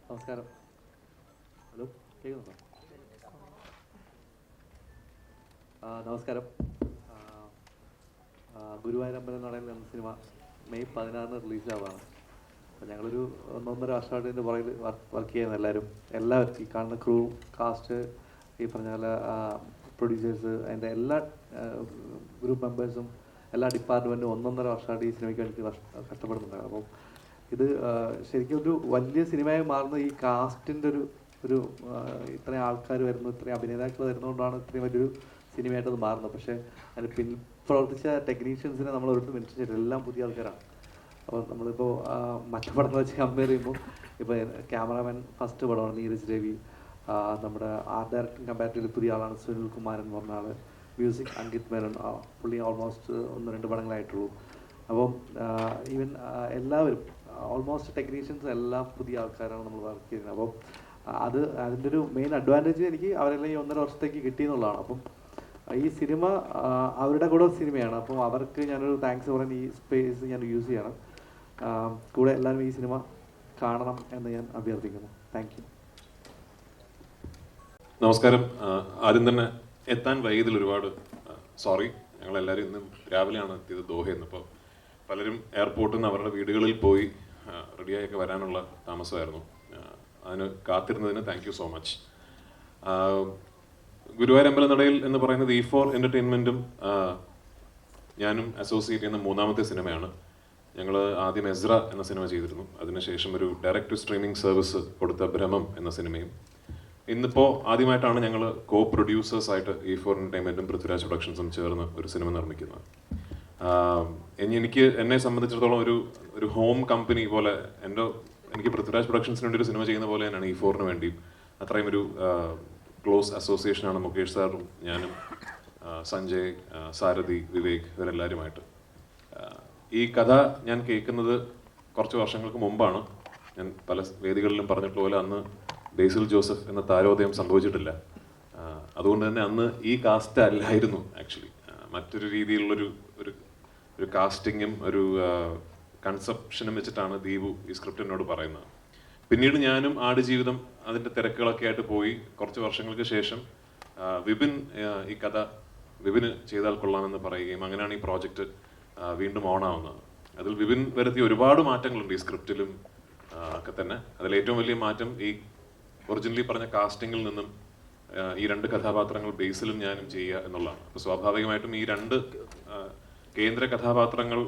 നമസ്കാരം. ഹലോ, കേൾക്കുന്നുണ്ടോ? നമസ്കാരം. ഗുരുവായൂരമ്പലം നടയിൽ എന്ന സിനിമ മെയ് 16 റിലീസാവാണ്. അപ്പോൾ ഞങ്ങളൊരു 1.5 വർഷമായിട്ട് ഇതിൻ്റെ പുറകിൽ വർക്ക് ചെയ്യുന്ന എല്ലാവരും ഈ കാണുന്ന ക്രൂ, കാസ്റ്റ്, ഈ പറഞ്ഞ പോലെ പ്രൊഡ്യൂസേഴ്സ്, അതിൻ്റെ എല്ലാ ഗ്രൂപ്പ് മെമ്പേഴ്സും എല്ലാ ഡിപ്പാർട്ട്മെൻറ്റും 1.5 വർഷമായിട്ട് ഈ സിനിമയ്ക്ക് വേണ്ടി കഷ്ടപ്പെടുന്നുണ്ട്. അപ്പം ഇത് ശരിക്കും ഒരു വലിയ സിനിമയായി മാറുന്ന ഈ കാസ്റ്റിൻ്റെ ഒരു ഇത്രയും ആൾക്കാർ വരുന്നു, ഇത്രയും അഭിനേതാക്കൾ വരുന്നതുകൊണ്ടാണ് ഇത്രയും വലിയൊരു സിനിമയായിട്ടത് മാറുന്നത്. പക്ഷേ അതിന് പ്രവർത്തിച്ച ടെക്നീഷ്യൻസിനെ നമ്മൾ ഒരിടത്തും മെൻഷൻ ചെയ്തിട്ട് എല്ലാം പുതിയ ആൾക്കാരാണ്. അപ്പോൾ നമ്മളിപ്പോൾ മറ്റു പടങ്ങൾ വെച്ച് കമ്പയർ ചെയ്യുമ്പോൾ ഇപ്പോൾ ക്യാമറാമാൻ ഫസ്റ്റ് പടമാണ് നീരജ് രവി, നമ്മുടെ ആർട്ട് ഡയറക്ടറിങ് കമ്പാരിറ്റീവ്ലി പുതിയ ആളാണ് സുനിൽ കുമാരൻ എന്ന് പറഞ്ഞ ആൾ, മ്യൂസിക് അങ്കിത് മേനോൻ, പുള്ളി ഓൾമോസ്റ്റ് 1-2 പടങ്ങളായിട്ടുള്ളൂ. അപ്പം ഈവൻ എല്ലാവരും ഓൾമോസ്റ്റ് ടെക്നീഷ്യൻസ് എല്ലാം പുതിയ ആൾക്കാരാണ് നമ്മൾ വർക്ക് ചെയ്യുന്നത്. അപ്പം അതിൻ്റെ ഒരു മെയിൻ അഡ്വാൻറ്റേജ് എനിക്ക് അവരെല്ലാം ഈ 1.5 വർഷത്തേക്ക് കിട്ടിയെന്നുള്ളതാണ്. അപ്പം ഈ സിനിമ അവരുടെ കൂടെ സിനിമയാണ്. അപ്പം അവർക്ക് ഞാനൊരു താങ്ക്സ് പറയാൻ ഈ സ്പേസ് ഞാൻ യൂസ് ചെയ്യണം. കൂടെ എല്ലാവരും ഈ സിനിമ കാണണം എന്ന് ഞാൻ അഭ്യർത്ഥിക്കുന്നു. Thank you. നമസ്കാരം. ആദ്യം തന്നെ എത്താൻ വൈകിയതിൽ ഒരുപാട് സോറി. ഞങ്ങളെല്ലാവരും ഇന്ന് രാവിലെയാണ് എത്തിയത് ദോഹയിൽ നിന്ന്. അപ്പോൾ പലരും എയർപോർട്ടിൽ നിന്ന് അവരുടെ വീടുകളിൽ പോയി റെഡിയായൊക്കെ വരാനുള്ള താമസമായിരുന്നു. അതിന് കാത്തിരുന്നതിന് താങ്ക് യു സോ മച്ച്. ഗുരുവായൂരമ്പലം നടയിൽ എന്ന് പറയുന്നത് E4 എൻ്റർടൈൻമെൻറ്റും ഞാനും അസോസിയേറ്റ് ചെയ്യുന്ന 3ാമത്തെ സിനിമയാണ്. ഞങ്ങൾ ആദ്യം എസ്ര എന്ന സിനിമ ചെയ്തിരുന്നു. അതിനുശേഷം ഒരു ഡയറക്റ്റ് ടു സ്ട്രീമിംഗ് സർവീസ് കൊടുത്ത ഭ്രമം എന്ന സിനിമയും. ഇന്നിപ്പോൾ ആദ്യമായിട്ടാണ് ഞങ്ങൾ കോ പ്രൊഡ്യൂസേഴ്സായിട്ട് E4 എൻ്റർടൈൻമെൻറ്റും പൃഥ്വിരാജ് പ്രൊഡക്ഷൻസും ചേർന്ന് ഒരു സിനിമ നിർമ്മിക്കുന്നത്. എന്നെ സംബന്ധിച്ചിടത്തോളം ഒരു ഹോം കമ്പനി പോലെ എനിക്ക് പൃഥ്വിരാജ് പ്രൊഡക്ഷൻസിന് വേണ്ടി ഒരു സിനിമ ചെയ്യുന്ന പോലെ തന്നെയാണ് E4 വേണ്ടിയും. അത്രയും ഒരു ക്ലോസ് അസോസിയേഷനാണ് മുകേഷ് സാറും ഞാനും, സഞ്ജയ്, സാരഥി, വിവേക്, ഇവരെല്ലാവരുമായിട്ട്. ഈ കഥ ഞാൻ കേൾക്കുന്നത് കുറച്ച് വർഷങ്ങൾക്ക് മുമ്പാണ്. ഞാൻ പല വേദികളിലും പറഞ്ഞിട്ടുള്ള പോലെ അന്ന് ബേസിൽ ജോസഫ് എന്ന താരോദയം സംഭവിച്ചിട്ടില്ല. അതുകൊണ്ട് തന്നെ അന്ന് ഈ കാസ്റ്റ് അല്ലായിരുന്നു ആക്ച്വലി. മറ്റൊരു രീതിയിലുള്ളൊരു ഒരു കാസ്റ്റിങ്ങും ഒരു കൺസെപ്ഷനും വെച്ചിട്ടാണ് ദീപു ഈ സ്ക്രിപ്റ്റ് എന്നോട് പറയുന്നത്. പിന്നീട് ഞാനും ആടുജീവിതം അതിൻ്റെ തിരക്കുകളൊക്കെ ആയിട്ട് പോയി. കുറച്ച് വർഷങ്ങൾക്ക് ശേഷം ഈ കഥ വിപിന് ചെയ്താൽ കൊള്ളാമെന്ന് പറയുകയും അങ്ങനെയാണ് ഈ പ്രോജക്റ്റ് വീണ്ടും ഓണാവുന്നത്. അതിൽ വിപിൻ വരുത്തിയ ഒരുപാട് മാറ്റങ്ങളുണ്ട് ഈ സ്ക്രിപ്റ്റിലും ഒക്കെ തന്നെ. അതിലേറ്റവും വലിയ മാറ്റം ഈ ഒറിജിനലി പറഞ്ഞ കാസ്റ്റിങ്ങിൽ നിന്നും ഈ 2 കഥാപാത്രങ്ങൾ ബേസിലും ഞാനും ചെയ്യുക എന്നുള്ളതാണ്. അപ്പോൾ സ്വാഭാവികമായിട്ടും ഈ 2 കേന്ദ്ര കഥാപാത്രങ്ങൾ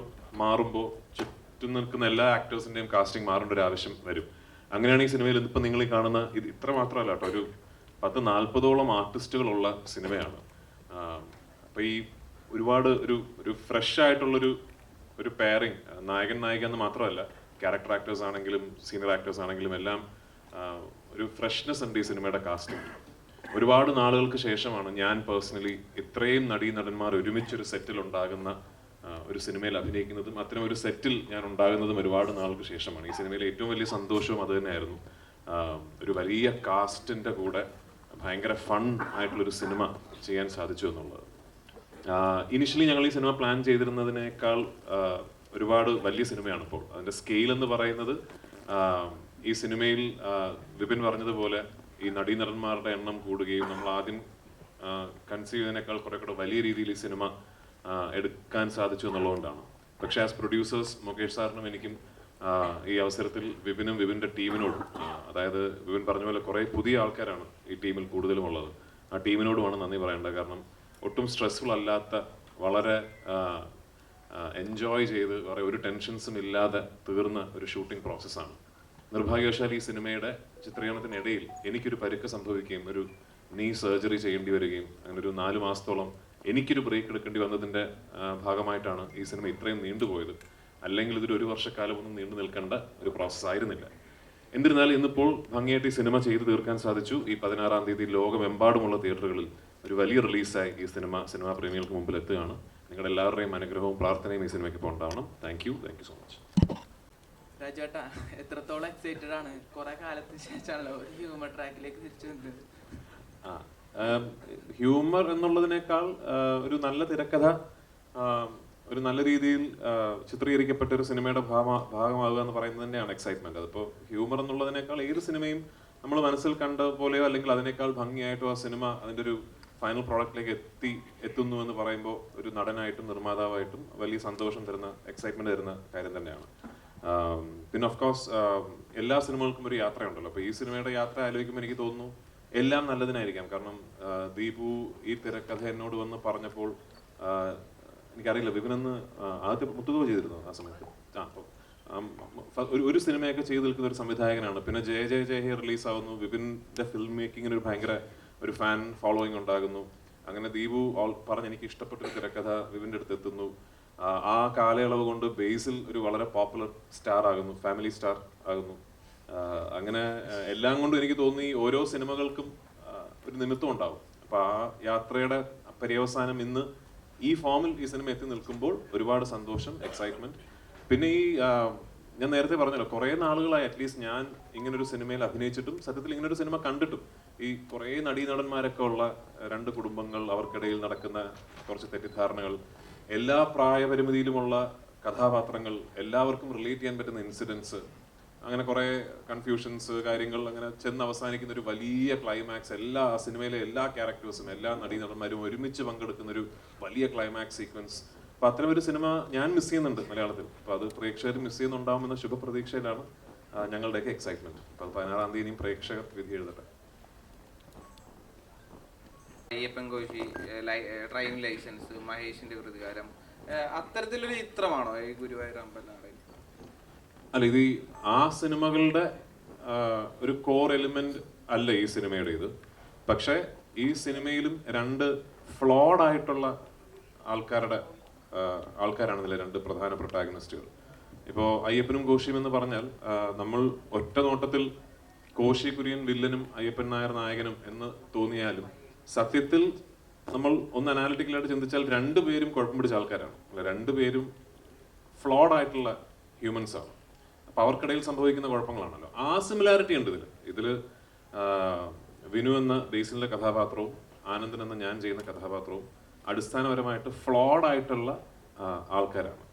മാറുമ്പോൾ ചുറ്റും നിൽക്കുന്ന എല്ലാ ആക്ടേഴ്സിൻ്റെയും കാസ്റ്റിംഗ് മാറേണ്ട ഒരു ആവശ്യം വരും. അങ്ങനെയാണ് ഈ സിനിമയിൽ ഇപ്പം നിങ്ങൾ ഈ കാണുന്ന ഇത് ഇത്ര മാത്രമല്ല കേട്ടോ, ഒരു 10-40ഓളം ആർട്ടിസ്റ്റുകളുള്ള സിനിമയാണ്. അപ്പോൾ ഈ ഒരുപാട് ഒരു ഫ്രഷ് ആയിട്ടുള്ളൊരു പെയറിങ്, നായകൻ നായിക എന്ന് മാത്രമല്ല, ക്യാരക്ടർ ആക്ടേഴ്സ് ആണെങ്കിലും സീനിയർ ആക്ടേഴ്സ് ആണെങ്കിലും എല്ലാം ഒരു ഫ്രഷ്നെസ് ഉണ്ട് ഈ സിനിമയുടെ കാസ്റ്റിംഗ്. ഒരുപാട് നാളുകൾക്ക് ശേഷമാണ് ഞാൻ പേഴ്സണലി ഇത്രയും നടീനടന്മാർ ഒരുമിച്ചൊരു സെറ്റിൽ ഉണ്ടാകുന്ന ഒരു സിനിമയിൽ അഭിനയിക്കുന്നതും അത്തരം ഒരു സെറ്റിൽ ഞാൻ ഉണ്ടാകുന്നതും ഒരുപാട് നാൾക്ക് ശേഷമാണ്. ഈ സിനിമയിലെ ഏറ്റവും വലിയ സന്തോഷവും അത് തന്നെയായിരുന്നു. ഒരു വലിയ കാസ്റ്റിൻ്റെ കൂടെ ഭയങ്കര ഫൺ ആയിട്ടുള്ളൊരു സിനിമ ചെയ്യാൻ സാധിച്ചു എന്നുള്ളത്. ഇനിഷ്യലി ഞങ്ങൾ ഈ സിനിമ പ്ലാൻ ചെയ്തിരുന്നതിനേക്കാൾ ഒരുപാട് വലിയ സിനിമയാണ് ഇപ്പോൾ. അതിൻ്റെ സ്കെയിൽ എന്ന് പറയുന്നത് ഈ സിനിമയിൽ വിപിൻ പറഞ്ഞതുപോലെ ഈ നടീനടന്മാരുടെ എണ്ണം കൂടുകയും നമ്മൾ ആദ്യം കൺസീവ് ചെയ്തതിനേക്കാൾ കുറെ കൂടെ വലിയ രീതിയിൽ ഈ സിനിമ എടുക്കാൻ സാധിച്ചു എന്നുള്ളതുകൊണ്ടാണ്. പക്ഷേ ആസ് പ്രൊഡ്യൂസേഴ്സ് മുകേഷ് സാറിനും എനിക്കും ഈ അവസരത്തിൽ വിപിൻ്റെ ടീമിനോടും, അതായത് വിപിൻ പറഞ്ഞ പോലെ കുറേ പുതിയ ആൾക്കാരാണ് ഈ ടീമിൽ കൂടുതലും ഉള്ളത്, ആ ടീമിനോടുമാണ് നന്ദി പറയേണ്ടത്. കാരണം ഒട്ടും സ്ട്രെസ്ഫുൾ അല്ലാത്ത, വളരെ എൻജോയ് ചെയ്ത് ഒരു ടെൻഷൻസും ഇല്ലാതെ തീർന്ന ഒരു ഷൂട്ടിംഗ് പ്രോസസ്സാണ്. നിർഭാഗ്യവശാൽ ഈ സിനിമയുടെ ചിത്രീകരണത്തിനിടയിൽ എനിക്കൊരു പരിക്ക് സംഭവിക്കുകയും ഒരു നീ സർജറി ചെയ്യേണ്ടി വരികയും അങ്ങനെ ഒരു 4 മാസത്തോളം എനിക്കൊരു ബ്രേക്ക് എടുക്കേണ്ടി വന്നതിൻ്റെ ഭാഗമായിട്ടാണ് ഈ സിനിമ ഇത്രയും നീണ്ടുപോയത്. അല്ലെങ്കിൽ ഇതൊരു 1 വർഷക്കാലമൊന്നും നീണ്ടു നിൽക്കേണ്ട ഒരു പ്രോസസ്സ് ആയിരുന്നില്ല. എന്നിരുന്നാലും ഇന്നിപ്പോൾ ഭംഗിയായിട്ട് ഈ സിനിമ ചെയ്തു തീർക്കാൻ സാധിച്ചു. ഈ 16-ാം തീയതി ലോകമെമ്പാടുമുള്ള തിയേറ്ററുകളിൽ ഒരു വലിയ റിലീസായി ഈ സിനിമാ പ്രേമികൾക്ക് മുമ്പിൽ എത്തുകയാണ്. നിങ്ങളുടെ എല്ലാവരുടെയും അനുഗ്രഹവും പ്രാർത്ഥനയും ഈ സിനിമയ്ക്ക് ഇപ്പോൾ ഉണ്ടാവണം. Thank you so much. രാജേട്ടാ, എത്രത്തോളം എക്സൈറ്റഡ് ആണ്? കുറെ കാലത്തിന് ശേഷമാണല്ലോ ഹ്യൂമർ ട്രാക്കിലേക്ക് തിരിച്ചു വന്നത്. ഹ്യൂമർ എന്നുള്ളതിനേക്കാൾ ഒരു നല്ല തിരക്കഥ, ഒരു നല്ല രീതിയിൽ ചിത്രീകരിക്കപ്പെട്ട ഒരു സിനിമയുടെ ഭാഗമാകുക എന്ന് പറയുന്നത് തന്നെയാണ് എക്സൈറ്റ്മെന്റ്. അതിപ്പോൾ ഹ്യൂമർ എന്നുള്ളതിനേക്കാൾ ഏത് സിനിമയും നമ്മൾ മനസ്സിൽ കണ്ട പോലെയോ അല്ലെങ്കിൽ അതിനേക്കാൾ ഭംഗിയായിട്ടോ ആ സിനിമ അതിൻ്റെ ഒരു ഫൈനൽ പ്രോഡക്റ്റിലേക്ക് എത്തുന്നു എന്ന് പറയുമ്പോൾ ഒരു നടനായിട്ടും നിർമ്മാതാവായിട്ടും വലിയ സന്തോഷം തരുന്ന, എക്സൈറ്റ്മെന്റ് തരുന്ന കാര്യം തന്നെയാണ്. പിന്നെ ഓഫ് കോഴ്സ് എല്ലാ സിനിമകൾക്കും ഒരു യാത്രയുണ്ടല്ലോ. അപ്പോൾ ഈ സിനിമയുടെ യാത്ര ആലോചിക്കുമ്പോൾ എനിക്ക് തോന്നുന്നു എല്ലാം നല്ലതിനായിരിക്കാം. കാരണം ദീപു ഈ തിരക്കഥ എന്നോട് വന്ന് പറഞ്ഞപ്പോൾ എനിക്കറിയില്ല, വിപിനെന്ന് ആദ്യത്തെ മുത്തുകോ ചെയ്തിരുന്നു ആ സമയത്ത്. ഒരു സിനിമയൊക്കെ ചെയ്ത് നിൽക്കുന്ന ഒരു സംവിധായകനാണ്. പിന്നെ ജയ ജയ ജയ ഹേ റിലീസാവുന്നു. വിപിൻ്റെ ഫിലിം മേക്കിങ്ങിന് ഒരു ഭയങ്കര ഒരു ഫാൻ ഫോളോയിങ് ഉണ്ടാകുന്നു. അങ്ങനെ ദീപു പറഞ്ഞ് എനിക്ക് ഇഷ്ടപ്പെട്ടൊരു തിരക്കഥ വിപിൻ്റെ അടുത്ത് എത്തുന്നു. ആ കാലയളവ് കൊണ്ട് ബേസിൽ ഒരു വളരെ പോപ്പുലർ സ്റ്റാർ ആകുന്നു, ഫാമിലി സ്റ്റാർ ആകുന്നു. അങ്ങനെ എല്ലാം കൊണ്ടും എനിക്ക് തോന്നി ഓരോ സിനിമകൾക്കും ഒരു നിമിത്തം ഉണ്ടാവും. അപ്പോൾ ആ യാത്രയുടെ പര്യവസാനം ഇന്ന് ഈ ഫോമിൽ ഈ സിനിമ എത്തി നിൽക്കുമ്പോൾ ഒരുപാട് സന്തോഷം, എക്സൈറ്റ്മെന്റ്. പിന്നെ ഈ ഞാൻ നേരത്തെ പറഞ്ഞല്ലോ, കുറേ നാളുകളായി അറ്റ്ലീസ്റ്റ് ഞാൻ ഇങ്ങനൊരു സിനിമയിൽ അഭിനയിച്ചിട്ടും സത്യത്തിൽ ഇങ്ങനൊരു സിനിമ കണ്ടിട്ടും ഈ കുറേ നടീനടന്മാരൊക്കെ ഉള്ള രണ്ട് കുടുംബങ്ങൾ, അവർക്കിടയിൽ നടക്കുന്ന കുറച്ച് തെറ്റിദ്ധാരണകൾ, എല്ലാ പ്രായപരിമിതിയിലുമുള്ള കഥാപാത്രങ്ങൾ, എല്ലാവർക്കും റിലേറ്റ് ചെയ്യാൻ പറ്റുന്ന ഇൻസിഡൻസ്, അങ്ങനെ കുറേ കൺഫ്യൂഷൻസ്, കാര്യങ്ങൾ അങ്ങനെ ചെന്ന് അവസാനിക്കുന്ന ഒരു വലിയ ക്ലൈമാക്സ്, എല്ലാ സിനിമയിലെ എല്ലാ ക്യാരക്ടേഴ്സും എല്ലാ നടീനടന്മാരും ഒരുമിച്ച് പങ്കെടുക്കുന്ന ഒരു വലിയ ക്ലൈമാക്സ് സീക്വൻസ്. അപ്പോൾ അത്തരമൊരു സിനിമ ഞാൻ മിസ് ചെയ്യുന്നുണ്ട് മലയാളത്തിൽ. അപ്പോൾ അത് പ്രേക്ഷകർ മിസ് ചെയ്യുന്നുണ്ടാവുമെന്ന ശുഭപ്രതീക്ഷയിലാണ് ഞങ്ങളുടെയൊക്കെ എക്സൈറ്റ്മെന്റ്. അപ്പോൾ 16-ാം തീയതി പ്രേക്ഷകർ വിധി എഴുതട്ടെ. അയ്യപ്പൻ കോശി, ഡ്രൈവിംഗ് ലൈസൻസ്, മഹേഷിന്റെ പ്രതികാരം, അത്തരത്തിലൊരു ചിത്രമാണോ ഈ ഗുരുവായൂർ അമ്പലനടയിൽ? അല്ല, ഇത് ആ സിനിമകളുടെ ഒരു കോർ എലിമെന്റ് അല്ല ഈ സിനിമയുടെ ഇത്. പക്ഷേ ഈ സിനിമയിലും രണ്ട് ഫ്ലോഡ് ആയിട്ടുള്ള ആൾക്കാരാണ് ഇതിലെ രണ്ട് പ്രധാന പ്രൊട്ടാഗണിസ്റ്റുകൾ. ഇപ്പോൾ അയ്യപ്പനും കോശിയും എന്ന് പറഞ്ഞാൽ നമ്മൾ ഒറ്റ നോട്ടത്തിൽ കോശി കുര്യൻ വില്ലനും അയ്യപ്പൻ നായർ നായകനും എന്ന് തോന്നിയാലും സത്യത്തിൽ നമ്മൾ ഒന്ന് അനാലിറ്റിക്കലായിട്ട് ചിന്തിച്ചാൽ രണ്ടുപേരും കുഴപ്പം പിടിച്ച ആൾക്കാരാണ്. രണ്ടുപേരും ഫ്ലോഡ് ആയിട്ടുള്ള ഹ്യൂമൻസ് ആണ്. അപ്പൊ അവർക്കിടയിൽ സംഭവിക്കുന്ന കുഴപ്പങ്ങളാണല്ലോ. ആ സിമിലാരിറ്റി ഉണ്ട് ഇതില് വിനു എന്ന ബേസിലെ കഥാപാത്രവും ആനന്ദൻ എന്ന ഞാൻ ചെയ്യുന്ന കഥാപാത്രവും അടിസ്ഥാനപരമായിട്ട് ഫ്ലോഡ് ആയിട്ടുള്ള ആൾക്കാരാണ്.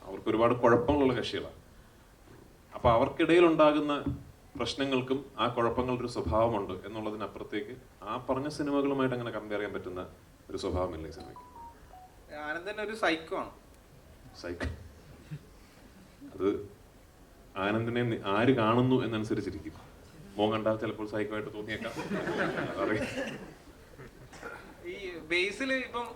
അവർക്ക് ഒരുപാട് കുഴപ്പങ്ങളുള്ള കക്ഷികളാണ്. അപ്പൊ അവർക്കിടയിൽ ഉണ്ടാകുന്ന പ്രശ്നങ്ങൾക്കും ആ കുഴപ്പങ്ങളുടെ ഒരു സ്വഭാവമുണ്ട് എന്നുള്ളതിനപ്പുറത്തേക്ക് ആ പറഞ്ഞ സിനിമകളുമായിട്ട് അങ്ങനെ കമ്പയർ ചെയ്യാൻ പറ്റുന്ന ഒരു സ്വഭാവമില്ല ഈ സിനിമയ്ക്ക്. ആനന്ദൻ ഒരു സൈക്കോ ആണ്. സൈക്കോ അത് ആനന്ദിനെ ആര് കാണുന്നു എന്നനുസരിച്ചിരിക്കും. മോൻ കണ്ടാൽ ചിലപ്പോൾ സൈക്കോ ആയിട്ട് തോന്നിയേക്കാം. ഈ ബേസിൽ ഇപ്പം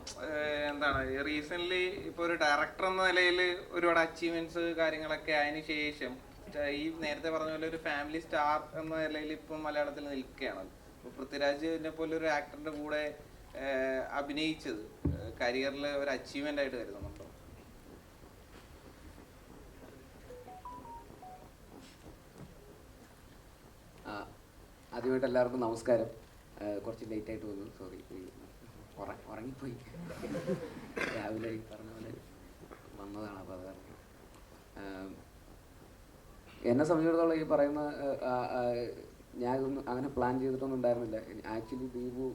എന്താണ് റീസെന്റ് ഇപ്പൊ ഒരു ഡയറക്ടർ എന്ന നിലയിൽ ഒരുപാട് അച്ചീവ്മെന്റ്സ് കാര്യങ്ങളൊക്കെ അതിന് ശേഷം ഈ നേരത്തെ പറഞ്ഞ പോലെ ഒരു ഫാമിലി സ്റ്റാർ എന്ന നിലയിൽ ഇപ്പം മലയാളത്തിൽ നിൽക്കുകയാണ്. ഇപ്പൊ പൃഥ്വിരാജിനെ പോലെ ഒരു ആക്ടറിന്റെ കൂടെ അഭിനയിച്ചത് കരിയറിൽ ഒരു അച്ചീവ്മെന്റ് ആയിട്ട് കരുതുന്നുണ്ടോ? ആദ്യമായിട്ട് എല്ലാവർക്കും നമസ്കാരം. കുറച്ച് ലേറ്റ് ആയിട്ട് വന്നു, സോറി. ഉറങ്ങിപ്പോയി. രാവിലെ പറഞ്ഞ പോലെ വന്നതാണ്. അപ്പോൾ അത് കാരണം എന്നെ സംബന്ധിച്ചിടത്തോളം ഈ പറയുന്ന ഞാനൊന്നും അങ്ങനെ പ്ലാൻ ചെയ്തിട്ടൊന്നും ഉണ്ടായിരുന്നില്ല. ആക്ച്വലി ദീപു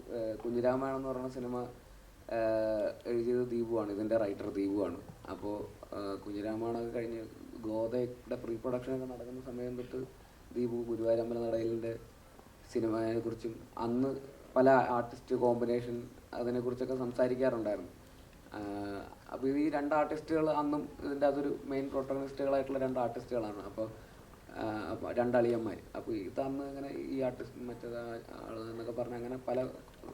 കുഞ്ഞിരാമായണം എന്ന് പറയുന്ന സിനിമ എഴുതിയത് ദീപുവാണ്, ഇതിൻ്റെ റൈറ്റർ ദീപുവാണ്. അപ്പോൾ കുഞ്ഞിരാമായണമൊക്കെ കഴിഞ്ഞ് ഗോതയുടെ പ്രീ പ്രൊഡക്ഷനൊക്കെ നടക്കുന്ന സമയം തൊട്ട് ദീപു ഗുരുവായൂർ അമ്പലനടയിലിൻ്റെ സിനിമയെക്കുറിച്ചും അന്ന് പല ആർട്ടിസ്റ്റ് കോമ്പിനേഷൻ അതിനെക്കുറിച്ചൊക്കെ സംസാരിക്കാറുണ്ടായിരുന്നു. അപ്പോൾ ഈ രണ്ട് ആർട്ടിസ്റ്റുകൾ അന്നും ഇതിൻ്റെ അതൊരു മെയിൻ പ്രൊട്ടഗണിസ്റ്റുകളായിട്ടുള്ള രണ്ട് ആർട്ടിസ്റ്റുകളാണ്. അപ്പോൾ രണ്ടളിയന്മാർ. അപ്പോൾ ഇതന്ന് ഇങ്ങനെ ഈ ആർട്ടിസ്റ്റ് മറ്റേത് ആൾ എന്നൊക്കെ പറഞ്ഞ് അങ്ങനെ പല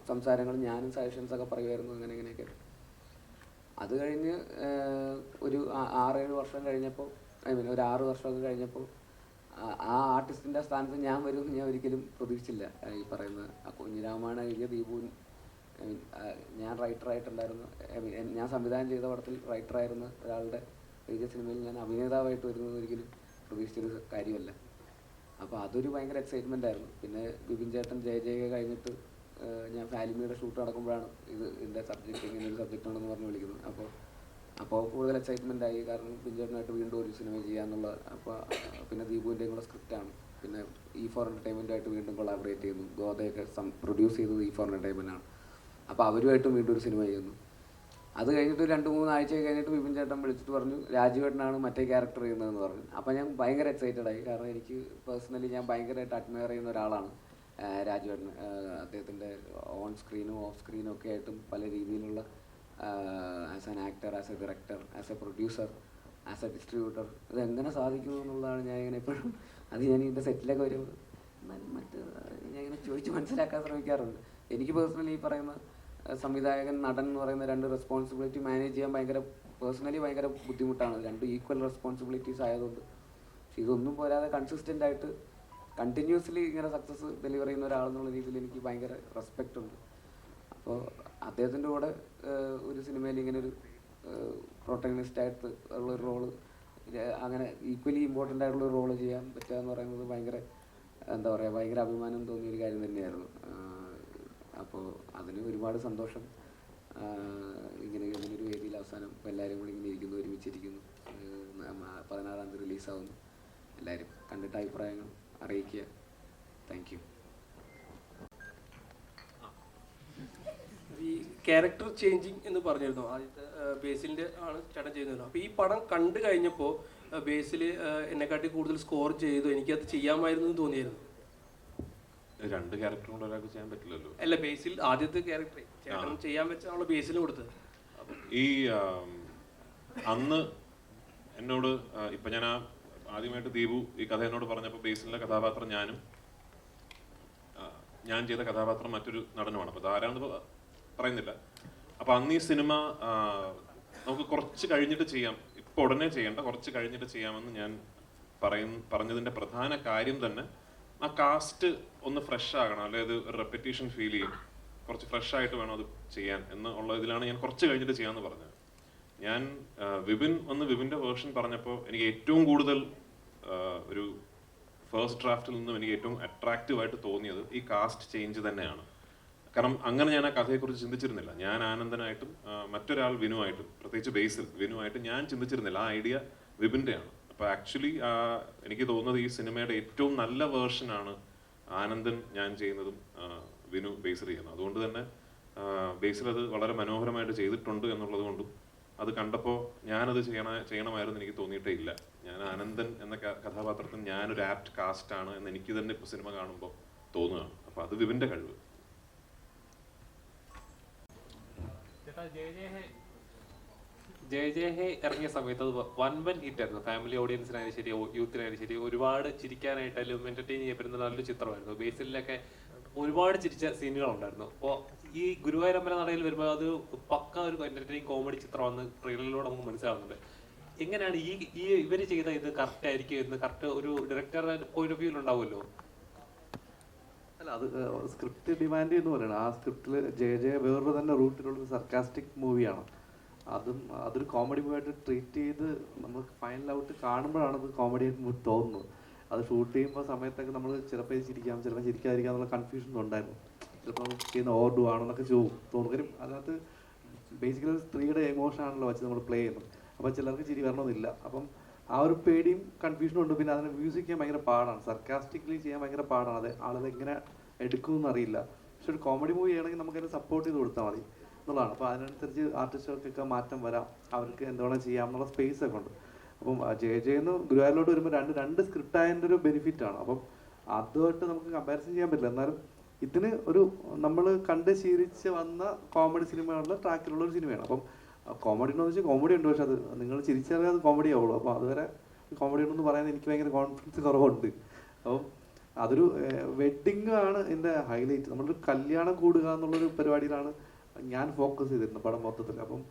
സംസാരങ്ങളും ഞാനും സജഷൻസൊക്കെ പറയുമായിരുന്നു ഇങ്ങനെയൊക്കെ. അത് കഴിഞ്ഞ് ഒരു 6-7 വർഷം കഴിഞ്ഞപ്പോൾ, ഒരു 6 വർഷമൊക്കെ കഴിഞ്ഞപ്പോൾ ആ ആർട്ടിസ്റ്റിൻ്റെ സ്ഥാനത്ത് ഞാൻ വരുമെന്ന് ഞാൻ ഒരിക്കലും പ്രതീക്ഷിച്ചില്ല. ഈ പറയുന്ന ആ കുഞ്ഞിരാമായണം എഴുതിയ ദീപുവിൻ, ഞാൻ റൈറ്ററായിട്ടുണ്ടായിരുന്നു, ഞാൻ സംവിധാനം ചെയ്ത പടത്തിൽ റൈറ്ററായിരുന്ന ഒരാളുടെ എഴുതിയ സിനിമയിൽ ഞാൻ അഭിനേതാവായിട്ട് വരുന്നത് ഒരിക്കലും പ്രതീക്ഷിച്ചൊരു കാര്യമല്ല. അപ്പോൾ അതൊരു ഭയങ്കര എക്സൈറ്റ്മെൻ്റ് ആയിരുന്നു. പിന്നെ ബിപിൻ ചേട്ടൻ ജയ ജയ കഴിഞ്ഞിട്ട് ഞാൻ ഫാലിമിയുടെ ഷൂട്ട് നടക്കുമ്പോഴാണ് ഇതിൻ്റെ സബ്ജക്റ്റ് ഇങ്ങനെ ഒരു സബ്ജക്റ്റ് ഉണ്ടെന്ന് പറഞ്ഞ് വിളിക്കുന്നത്. അപ്പോൾ കൂടുതൽ എക്സൈറ്റ്മെൻ്റ് ആയി. കാരണം ബിൻചേട്ടനായിട്ട് വീണ്ടും ഒരു സിനിമ ചെയ്യാന്നുള്ള. അപ്പോൾ പിന്നെ ദീപുവിൻ്റെയും കൂടെ സ്ക്രിപ്റ്റാണ്. പിന്നെ E4 എൻ്റർടൈൻമെൻറ്റായിട്ട് വീണ്ടും കൊളാബറേറ്റ് ചെയ്യുന്നു. ഗോതയൊക്കെ പ്രൊഡ്യൂസ് ചെയ്തത് E4 എൻ്റർടൈൻമെൻറ്റാണ്. അപ്പോൾ അവരുമായിട്ടും വീണ്ടും ഒരു സിനിമ ചെയ്യുന്നു. അത് കഴിഞ്ഞിട്ട് 2-3 ആഴ്ച കഴിഞ്ഞിട്ട് വിപിൻ ചേട്ടൻ വിളിച്ചിട്ട് പറഞ്ഞു രാജുവേട്ടനാണ് മറ്റേ ക്യാരക്ടർ ചെയ്യുന്നതെന്ന് പറഞ്ഞു. അപ്പോൾ ഞാൻ ഭയങ്കര എക്സൈറ്റഡ് ആയി. കാരണം എനിക്ക് പേഴ്സണലി ഞാൻ ഭയങ്കരമായിട്ട് അഡ്മയർ ചെയ്യുന്ന ഒരാളാണ് രാജുവേട്ടൻ. അദ്ദേഹത്തിൻ്റെ ഓൺ സ്ക്രീനും ഓഫ് സ്ക്രീനും ഒക്കെ ആയിട്ടും പല രീതിയിലുള്ള as an actor, as A director, as A producer, as A distributor ഇതെങ്ങനെ സാധിക്കുന്നു എന്നുള്ളതാണ് ഞാൻ ഇങ്ങനെ എപ്പോഴും ഞാൻ ഇതിൻ്റെ സെറ്റിലൊക്കെ വരുമ്പോൾ ഞാൻ ഇങ്ങനെ ചോദിച്ച് മനസ്സിലാക്കാൻ ശ്രമിക്കാറുണ്ട്. എനിക്ക് പേഴ്സണലി ഈ പറയുന്ന സംവിധായകൻ, നടൻ എന്ന് പറയുന്ന 2 റെസ്പോൺസിബിലിറ്റി മാനേജ് ചെയ്യാൻ പേഴ്സണലി ഭയങ്കര ബുദ്ധിമുട്ടാണ്. 2 ഈക്വൽ റെസ്പോൺസിബിലിറ്റീസ് ആയതുകൊണ്ട്. പക്ഷെ ഇതൊന്നും പോരാതെ കൺസിസ്റ്റൻ്റ് ആയിട്ട് കണ്ടിന്യൂസ്ലി ഇങ്ങനെ സക്സസ് ഡെലിവർ ചെയ്യുന്ന ഒരാളെന്നുള്ള രീതിയിൽ എനിക്ക് ഭയങ്കര റെസ്പെക്റ്റ് ഉണ്ട്. അപ്പോൾ അദ്ദേഹത്തിൻ്റെ കൂടെ ഒരു സിനിമയിൽ ഇങ്ങനെ ഒരു പ്രൊട്ടഗണിസ്റ്റായിട്ട് ഉള്ളൊരു റോള്, അങ്ങനെ ഈക്വലി ഇമ്പോർട്ടൻ്റ് ആയിട്ടുള്ള ഒരു റോള് ചെയ്യാൻ പറ്റുക എന്ന് പറയുന്നത് ഭയങ്കര എന്താ പറയുക, ഭയങ്കര അഭിമാനം തോന്നിയൊരു കാര്യം തന്നെയായിരുന്നു. അപ്പോൾ അതിന് ഒരുപാട് സന്തോഷം. ഇങ്ങനൊരു വേദിയിൽ അവസാനം എല്ലാവരും കൂടി ഇങ്ങനെ ഇരിക്കുന്നു, ഒരുമിച്ചിരിക്കുന്നു. 16-ാം തീയതി റിലീസാവുന്നു. എല്ലാവരും കണ്ടിട്ട് അഭിപ്രായങ്ങൾ അറിയിക്കുക. Thank you. ഈ ക്യാരക്ടർ ചേഞ്ചിങ് എന്ന് പറഞ്ഞിരുന്നു, ആദ്യത്തെ ബേസിലിൻ്റെ ആണ് ചേട്ടൻ ചെയ്യുന്നത്. അപ്പോൾ ഈ പടം കണ്ടു കഴിഞ്ഞപ്പോൾ ബേസിൽ എന്നെക്കാട്ടി കൂടുതൽ സ്കോർ ചെയ്തു, എനിക്കത് ചെയ്യാമായിരുന്നു എന്ന് തോന്നിയായിരുന്നു. 2 ക്യാരക്ടർ കൊണ്ട് ഒരാൾക്ക് ചെയ്യാൻ പറ്റില്ലല്ലോ. അല്ല, ബേസിൽ ആദ്യത്തെ ക്യാരക്ടർ ചേട്ടൻ ചെയ്യാൻ വെച്ചാണല്ലോ ബേസിൽ കൊടുത്തത്. ഈ അന്ന് എന്നോട് ഇപ്പം ഞാൻ ആദ്യമായിട്ട് ദീപു ഈ കഥ എന്നോട് പറഞ്ഞപ്പോൾ ബേസിലെ കഥാപാത്രം ഞാൻ ചെയ്ത കഥാപാത്രം മറ്റൊരു നടനുമാണ്. അപ്പോൾ അതാരാണെന്ന് പറയുന്നില്ല. അപ്പോൾ അന്ന് ഈ സിനിമ നമുക്ക് കുറച്ച് കഴിഞ്ഞിട്ട് ചെയ്യാം, ഇപ്പോൾ ഉടനെ ചെയ്യേണ്ട, കുറച്ച് കഴിഞ്ഞിട്ട് ചെയ്യാമെന്ന് ഞാൻ പറഞ്ഞതിൻ്റെ പ്രധാന കാര്യം തന്നെ ആ കാസ്റ്റ് ഒന്ന് ഫ്രഷ് ആകണം, അല്ലെങ്കിൽ ഒരു റെപ്പറ്റീഷൻ ഫീൽ ചെയ്യും, കുറച്ച് ഫ്രഷ് ആയിട്ട് വേണം അത് ചെയ്യാൻ എന്നുള്ള ഇതിലാണ് ഞാൻ കുറച്ച് കഴിഞ്ഞിട്ട് ചെയ്യാമെന്ന് പറഞ്ഞത്. ഞാൻ വിപിൻ്റെ വേർഷൻ പറഞ്ഞപ്പോൾ എനിക്ക് ഏറ്റവും കൂടുതൽ ഒരു ഫസ്റ്റ് ഡ്രാഫ്റ്റിൽ നിന്നും എനിക്ക് ഏറ്റവും അട്രാക്റ്റീവായിട്ട് തോന്നിയത് ഈ കാസ്റ്റ് ചേഞ്ച് തന്നെയാണ്. കാരണം അങ്ങനെ ഞാൻ ആ കഥയെക്കുറിച്ച് ചിന്തിച്ചിരുന്നില്ല. ഞാൻ ആനന്ദനായിട്ടും മറ്റൊരാൾ വിനുവായിട്ടും, പ്രത്യേകിച്ച് ബേസിൽ വിനുവായിട്ട് ഞാൻ ചിന്തിച്ചിരുന്നില്ല. ആ ഐഡിയ വിപിൻ്റെയാണ്. അപ്പോൾ ആക്ച്വലി എനിക്ക് തോന്നുന്നത് ഈ സിനിമയുടെ ഏറ്റവും നല്ല വേർഷനാണ് ആനന്ദൻ ഞാൻ ചെയ്യുന്നതും വിനു ബേസിൽ ചെയ്യുന്നത്. അതുകൊണ്ട് തന്നെ ബേസിൽ അത് വളരെ മനോഹരമായിട്ട് ചെയ്തിട്ടുണ്ട് എന്നുള്ളത് കൊണ്ടും അത് കണ്ടപ്പോൾ ഞാനത് ചെയ്യണമായിരുന്നു എനിക്ക് തോന്നിയിട്ടേ ഇല്ല. ഞാൻ ആനന്ദൻ എന്ന കഥാപാത്രത്തിന് ഞാനൊരു ആപ്റ്റ് കാസ്റ്റ് ആണ് എന്ന് എനിക്ക് തന്നെ ഇപ്പോൾ സിനിമ കാണുമ്പോൾ തോന്നുകയാണ്. അപ്പോൾ അത് വിപിൻ്റെ കഴിവ്. ജയ ജയ ഹേ ഇറങ്ങിയ സമയത്ത് അത് വൻപൻ ഹിറ്റായിരുന്നു. ഫാമിലി ഓഡിയൻസിനായാലും ശരി, യൂത്തിനായാലും ശരി, ഒരുപാട് ചിരിക്കാനായിട്ടായാലും എന്റർടൈൻ ചെയ്യപ്പെടുന്ന നല്ലൊരു ചിത്രമായിരുന്നു. ബേസിലൊക്കെ ഒരുപാട് ചിരിച്ച സീനുകളുണ്ടായിരുന്നു. അപ്പോൾ ഈ ഗുരുവായൂരമ്പല നടയിൽ വരുമ്പോൾ അത് പക്ക ഒരു എന്റർടൈനിങ് കോമഡി ചിത്രമാണെന്ന് ട്രെയിലറിലൂടെ നമുക്ക് മനസ്സിലാവുന്നുണ്ട്. എങ്ങനെയാണ് ഈ ഇവര് ചെയ്ത ഇത് കറക്റ്റ് ആയിരിക്കും എന്ന് കറക്റ്റ് ഒരു ഡയറക്ടറുടെ പോയിന്റ് ഓഫ് വ്യൂവിൽ ഉണ്ടാവുമല്ലോ? അല്ല, അത് സ്ക്രിപ്റ്റ് ഡിമാൻഡ് എന്ന് പറയുന്നത് ആ സ്ക്രിപ്റ്റിൽ ജയ വേറൊരു തന്നെ റൂട്ടിലുള്ളൊരു സർക്കാസ്റ്റിക് മൂവിയാണ്. അതൊരു കോമഡി മൂവിയായിട്ട് ട്രീറ്റ് ചെയ്ത് നമ്മൾ ഫൈനൽ ഔട്ട് കാണുമ്പോഴാണ് അത് കോമഡി ആയിട്ട് തോന്നുന്നത്. അത് ഷൂട്ട് ചെയ്യുമ്പോൾ സമയത്തൊക്കെ നമ്മൾ ചിലപ്പോൾ ചിരിക്കാം, ചിലപ്പോൾ ചിരിക്കാതിരിക്കാം എന്നുള്ള കൺഫ്യൂഷൻ ഉണ്ടായിരുന്നു. ചിലപ്പോൾ നമ്മൾ ചെയ്യുന്ന ഓർഡു ആണെന്നൊക്കെ തോന്നും. കാര്യം അതിനകത്ത് ബേസിക്കലി സ്ത്രീയുടെ എമോഷൻ ആണല്ലോ വെച്ച് നമ്മൾ പ്ലേ ചെയ്യുന്നത്. അപ്പോൾ ചിലർക്ക് ചിരി വരണമെന്നില്ല. അപ്പം ആ ഒരു പേടിയും കൺഫ്യൂഷനും ഉണ്ട്. പിന്നെ അതിനെ മ്യൂസിക് ചെയ്യാൻ ഭയങ്കര പാടാണ്, സർക്കാസ്റ്റിക്കലി ചെയ്യാൻ ഭയങ്കര പാടാണ്. അത് ആളുകൾ എങ്ങനെ എടുക്കുമെന്ന് അറിയില്ല. പക്ഷെ ഒരു കോമഡി മൂവി ചെയ്യണമെങ്കിൽ നമുക്കതിനെ സപ്പോർട്ട് ചെയ്ത് കൊടുത്താൽ മതി എന്നുള്ളതാണ്. അപ്പോൾ അതിനനുസരിച്ച് ആർട്ടിസ്റ്റുകൾക്കൊക്കെ മാറ്റം വരാം, അവർക്ക് എന്തുവേണം ചെയ്യാം എന്നുള്ള സ്പേസ് ഒക്കെ ഉണ്ട്. അപ്പം ജയന്ന് ഗുരുവായൂരിലോട്ട് വരുമ്പോൾ രണ്ട് സ്ക്രിപ്റ്റ് ആയതിൻ്റെ ഒരു ബെനിഫിറ്റാണ്. അപ്പം അതുമായിട്ട് നമുക്ക് കമ്പാരിസൺ ചെയ്യാൻ പറ്റില്ല. എന്നാലും ഇതിന് ഒരു നമ്മൾ കണ്ട് ശീലിച്ച് വന്ന കോമഡി സിനിമകളുടെ ട്രാക്കിലുള്ള ഒരു സിനിമയാണ്. അപ്പം കോമഡി ഉണ്ടോ എന്ന് വെച്ചാൽ കോമഡി ഉണ്ട്, പക്ഷെ അത് നിങ്ങൾ ചിരിച്ചാലേ അത് കോമഡി ആവുള്ളൂ. അപ്പോൾ അതുവരെ കോമഡി ഉണ്ടെന്ന് പറയാൻ എനിക്ക് ഭയങ്കര കോൺഫിഡൻസ് കുറവുണ്ട്. അപ്പം അതൊരു വെഡ്ഡിങ് ആണ് എൻ്റെ ഹൈലൈറ്റ്. നമ്മളൊരു കല്യാണം കൂടുക എന്നുള്ളൊരു പരിപാടിയിലാണ് ഞാൻ ഫോക്കസ് ചെയ്തിരുന്നത് പടം മൊത്തത്തിൽ. അപ്പം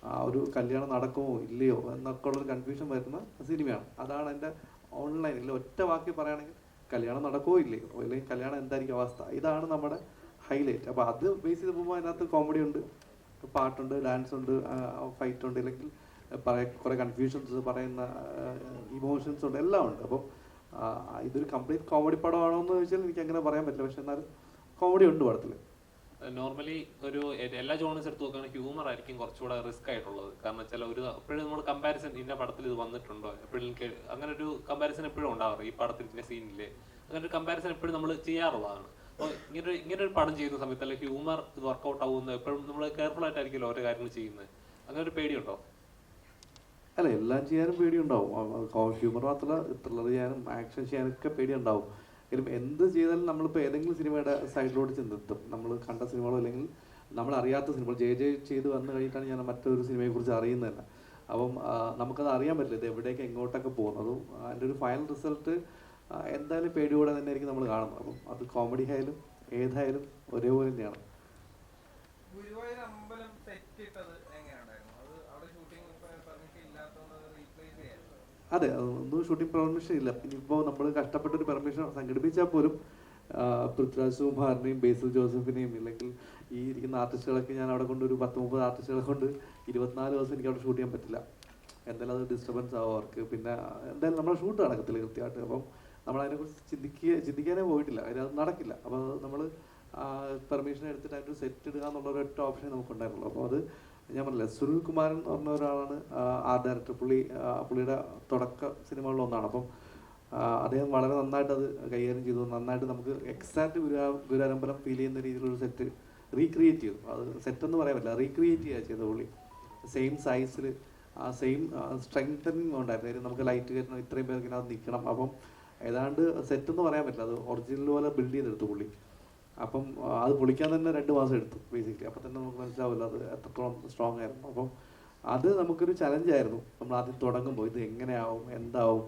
ആ ഒരു കല്യാണം നടക്കുമോ ഇല്ലയോ എന്നൊക്കെ ഉള്ളൊരു കൺഫ്യൂഷൻ വരുന്ന സിനിമയാണ്. അതാണ് എൻ്റെ ഓൺലൈനിൽ ഒറ്റ വാക്കി പറയുകയാണെങ്കിൽ കല്യാണം നടക്കുമോ ഇല്ലയോ, അല്ലെങ്കിൽ കല്യാണം എന്തായിരിക്കും അവസ്ഥ, ഇതാണ് നമ്മുടെ ഹൈലൈറ്റ്. അപ്പോൾ അത് ബേസ് ചെയ്ത് പോകുമ്പോൾ അതിനകത്ത് കോമഡി ഉണ്ട്, പാട്ടുണ്ട്, ഡാൻസ് ഉണ്ട്, ഫൈറ്റ് ഉണ്ട്, അല്ലെങ്കിൽ കുറേ കൺഫ്യൂഷൻസ്, പറയുന്ന ഇമോഷൻസ് ഉണ്ട്, എല്ലാം ഉണ്ട്. അപ്പം ഇതൊരു കംപ്ലീറ്റ് കോമഡി പടമാണോ എന്ന് ചോദിച്ചാൽ എനിക്ക് അങ്ങനെ പറയാൻ പറ്റില്ല. പക്ഷെ എന്നാലും കോമഡി ഉണ്ട് പടത്തിൽ. നോർമലി ഒരു എല്ലാ ജോണേഴ്സ് എടുത്ത് നോക്കുകയാണെങ്കിൽ ഹ്യൂമർ ആയിരിക്കും കുറച്ചുകൂടെ റിസ്ക് ആയിട്ടുള്ളത്. കാരണം വെച്ചാൽ എപ്പോഴും നമ്മൾ കമ്പാരിസൺ ഇന്ന പടത്തിൽ ഇത് വന്നിട്ടുണ്ടോ, എപ്പോഴും അങ്ങനെ ഒരു കമ്പാരിസൺ എപ്പോഴും ഉണ്ടാവാറ്. ഈ പടത്തിന്റെ സീനില് അങ്ങനെ ഒരു കമ്പാരിസൺ എപ്പോഴും നമ്മൾ ചെയ്യാറുള്ളതാണ്. അപ്പോൾ ഇങ്ങനെ ഒരു പടം ചെയ്യുന്ന സമയത്ത് അല്ലെങ്കിൽ ഹ്യൂമർ ഇത് വർക്കൗട്ട് ആവുന്നത് എപ്പോഴും നമ്മൾ കെയർഫുൾ ആയിട്ടായിരിക്കുമല്ലോ ഓരോ കാര്യങ്ങൾ ചെയ്യുന്നത്. അങ്ങനെ ഒരു പേടിയുണ്ടോ? അല്ല, എല്ലാം ചെയ്യാനും പേടിയുണ്ടാവും. ഹ്യൂമർ മാത്രമല്ല, ത്രില്ലർ ചെയ്യാനും ആക്ഷൻ ചെയ്യാനൊക്കെ പേടിയുണ്ടാവും. എങ്കിലും എന്ത് ചെയ്താലും നമ്മളിപ്പോൾ ഏതെങ്കിലും സിനിമയുടെ സൈഡിലോട്ട് ചെന്നെത്തും. നമ്മൾ കണ്ട സിനിമകളോ അല്ലെങ്കിൽ നമ്മൾ അറിയാത്ത സിനിമകൾ ജെ ചെയ്ത് വന്നു കഴിഞ്ഞിട്ടാണ് ഞാൻ മറ്റൊരു സിനിമയെക്കുറിച്ച് അറിയുന്നത് തന്നെ. അപ്പം നമുക്കത് അറിയാൻ പറ്റില്ല, ഇത് എവിടേക്ക് എങ്ങോട്ടൊക്കെ പോകുന്നതും അതിൻ്റെ ഒരു ഫൈനൽ റിസൾട്ട് എന്തായാലും പേടിയോടെ തന്നെ ആയിരിക്കും നമ്മൾ കാണുന്നത്. അപ്പം അത് കോമഡി ആയാലും ഏതായാലും ഒരേപോലെ തന്നെയാണ്. ഗുരുവായൂർ അമ്പലം സെറ്റ് ഇട്ടത് എങ്ങനെയുണ്ടായിരുന്നു? അത് അവിടെ ഷൂട്ടിംഗ് പെർമിഷൻ ഇല്ലാത്തതുകൊണ്ട് റീപ്ലേസ് ചെയ്യാൻ? അതെ, ഒന്നും ഷൂട്ടിംഗ് പെർമിഷൻ ഇല്ല. ഇനിയിപ്പോൾ നമ്മൾ കഷ്ടപ്പെട്ടൊരു പെർമിഷൻ സംഘടിപ്പിച്ചാൽ പോലും പൃഥ്വിരാജ് കുമാറിനെയും ബേസിൽ ജോസഫിനെയും ഇല്ലെങ്കിൽ ഈ ഇരിക്കുന്ന ആർട്ടിസ്റ്റുകളൊക്കെ ഞാൻ അവിടെ കൊണ്ട് ഒരു 10-30 ആർട്ടിസ്റ്റുകളെ കൊണ്ട് 24 ദിവസം എനിക്ക് അവിടെ ഷൂട്ട് ചെയ്യാൻ പറ്റില്ല. എന്തായാലും അത് ഡിസ്റ്റർബൻസ് ആവും അവർക്ക്. പിന്നെ എന്തായാലും നമ്മളെ ഷൂട്ട് നടക്കത്തില്ല കൃത്യമായിട്ട്. അപ്പം നമ്മളതിനെക്കുറിച്ച് ചിന്തിക്കാനേ പോയിട്ടില്ല, അതിനത് നടക്കില്ല. അപ്പോൾ നമ്മൾ പെർമിഷൻ എടുത്തിട്ട് അതിൻ്റെ ഒരു സെറ്റ് ഇടുക എന്നുള്ള ഒരൊറ്റ ഓപ്ഷനേ നമുക്കുണ്ടായിരുന്നുള്ളൂ. അപ്പോൾ അത് ഞാൻ പറഞ്ഞില്ല, സുനിൽ കുമാരൻ എന്ന് പറഞ്ഞ ഒരാളാണ് ആർട്ട് ഡയറക്ടർ. പുള്ളിയുടെ തുടക്ക സിനിമകളിലൊന്നാണ്. അപ്പം അദ്ദേഹം വളരെ നന്നായിട്ട് അത് കൈകാര്യം ചെയ്തു. നന്നായിട്ട് നമുക്ക് എക്സാക്റ്റ് ഗുരുവായൂരമ്പലം ഫീൽ ചെയ്യുന്ന രീതിയിലൊരു സെറ്റ് റീക്രിയേറ്റ് ചെയ്തു. അത് സെറ്റെന്ന് പറയാൻ പറ്റില്ല, റീക്രിയേറ്റ് ചെയ്യുക ചെയ്ത പുള്ളി. സെയിം സൈസിൽ ആ സെയിം സ്ട്രെങ്തനിങ് ഉണ്ടായിരുന്നു. നമുക്ക് ലൈറ്റ് കയറ്റണം, ഇത്രയും പേർക്ക് അത് നിൽക്കണം. അപ്പം ഏതാണ്ട് സെറ്റെന്ന് പറയാൻ പറ്റില്ല, അത് ഒറിജിനൽ പോലെ ബിൽഡ് ചെയ്തെടുത്തു പുള്ളി. അപ്പം അത് പൊളിക്കാൻ തന്നെ 2 മാസം എടുത്തു ബേസിക്കലി. അപ്പം തന്നെ നമുക്ക് മനസ്സിലാവില്ല അത് എത്രത്തോളം സ്ട്രോങ് ആയിരുന്നു. അപ്പം അത് നമുക്കൊരു ചലഞ്ചായിരുന്നു. നമ്മൾ ആദ്യം തുടങ്ങുമ്പോൾ ഇത് എങ്ങനെയാവും, എന്താവും.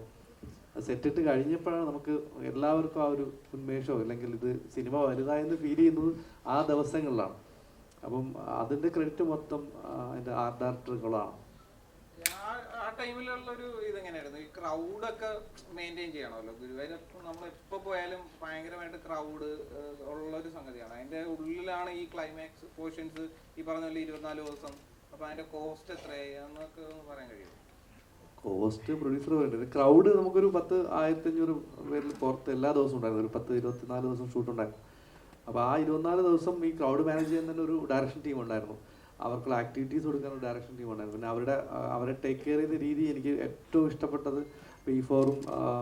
സെറ്റിട്ട് കഴിഞ്ഞപ്പോഴാണ് നമുക്ക് എല്ലാവർക്കും ആ ഒരു ഉന്മേഷമോ അല്ലെങ്കിൽ ഇത് സിനിമ വലുതായെന്ന് ഫീൽ ചെയ്യുന്നത് ആ ദിവസങ്ങളിലാണ്. അപ്പം അതിൻ്റെ ക്രെഡിറ്റ് മൊത്തം അതിൻ്റെ ആർട്ട് ഡയറക്ടറുകളാണ്. ആ ടൈമിലുള്ളൊരു ഇതെങ്ങനെയായിരുന്നു? ഈ ക്രൗഡൊക്കെ മെയിൻറ്റെയിൻ ചെയ്യണമല്ലോ. ഗുരുവായൂരപ്പം നമ്മൾ എപ്പോൾ പോയാലും ഭയങ്കരമായിട്ട് ക്രൗഡ് ഉള്ളൊരു സംഗതിയാണ്. അതിൻ്റെ ഉള്ളിലാണ് ഈ ക്ലൈമാക്സ് പോർഷൻസ് ഈ പറഞ്ഞ പോലെ 24 ദിവസം. അപ്പോൾ അതിൻ്റെ കോസ്റ്റ് എത്രയായി എന്നൊക്കെ ഒന്ന് പറയാൻ കഴിയും? കോസ്റ്റ് പ്രൊഡ്യൂസർ വേണ്ടത്. ക്രൗഡ് നമുക്കൊരു 10,000-1500 പേരിൽ പുറത്ത് എല്ലാ ദിവസവും ഉണ്ടായിരുന്നു. ഒരു 10-24 ദിവസം ഷൂട്ട് ഉണ്ടായിരുന്നു. അപ്പോൾ ആ 24 ദിവസം ഈ ക്രൗഡ് മാനേജ് ചെയ്യാൻ തന്നെ ഒരു ഡയറക്ഷൻ ടീം ഉണ്ടായിരുന്നു. അവർക്കുള്ള ആക്ടിവിറ്റീസ് കൊടുക്കാൻ ഒരു ഡയറക്ഷൻ ടീം ഉണ്ടായിരുന്നു. പിന്നെ അവരെ ടേക്ക് കെയർ ചെയ്ത രീതി എനിക്ക് ഏറ്റവും ഇഷ്ടപ്പെട്ടത്. P4-ഉം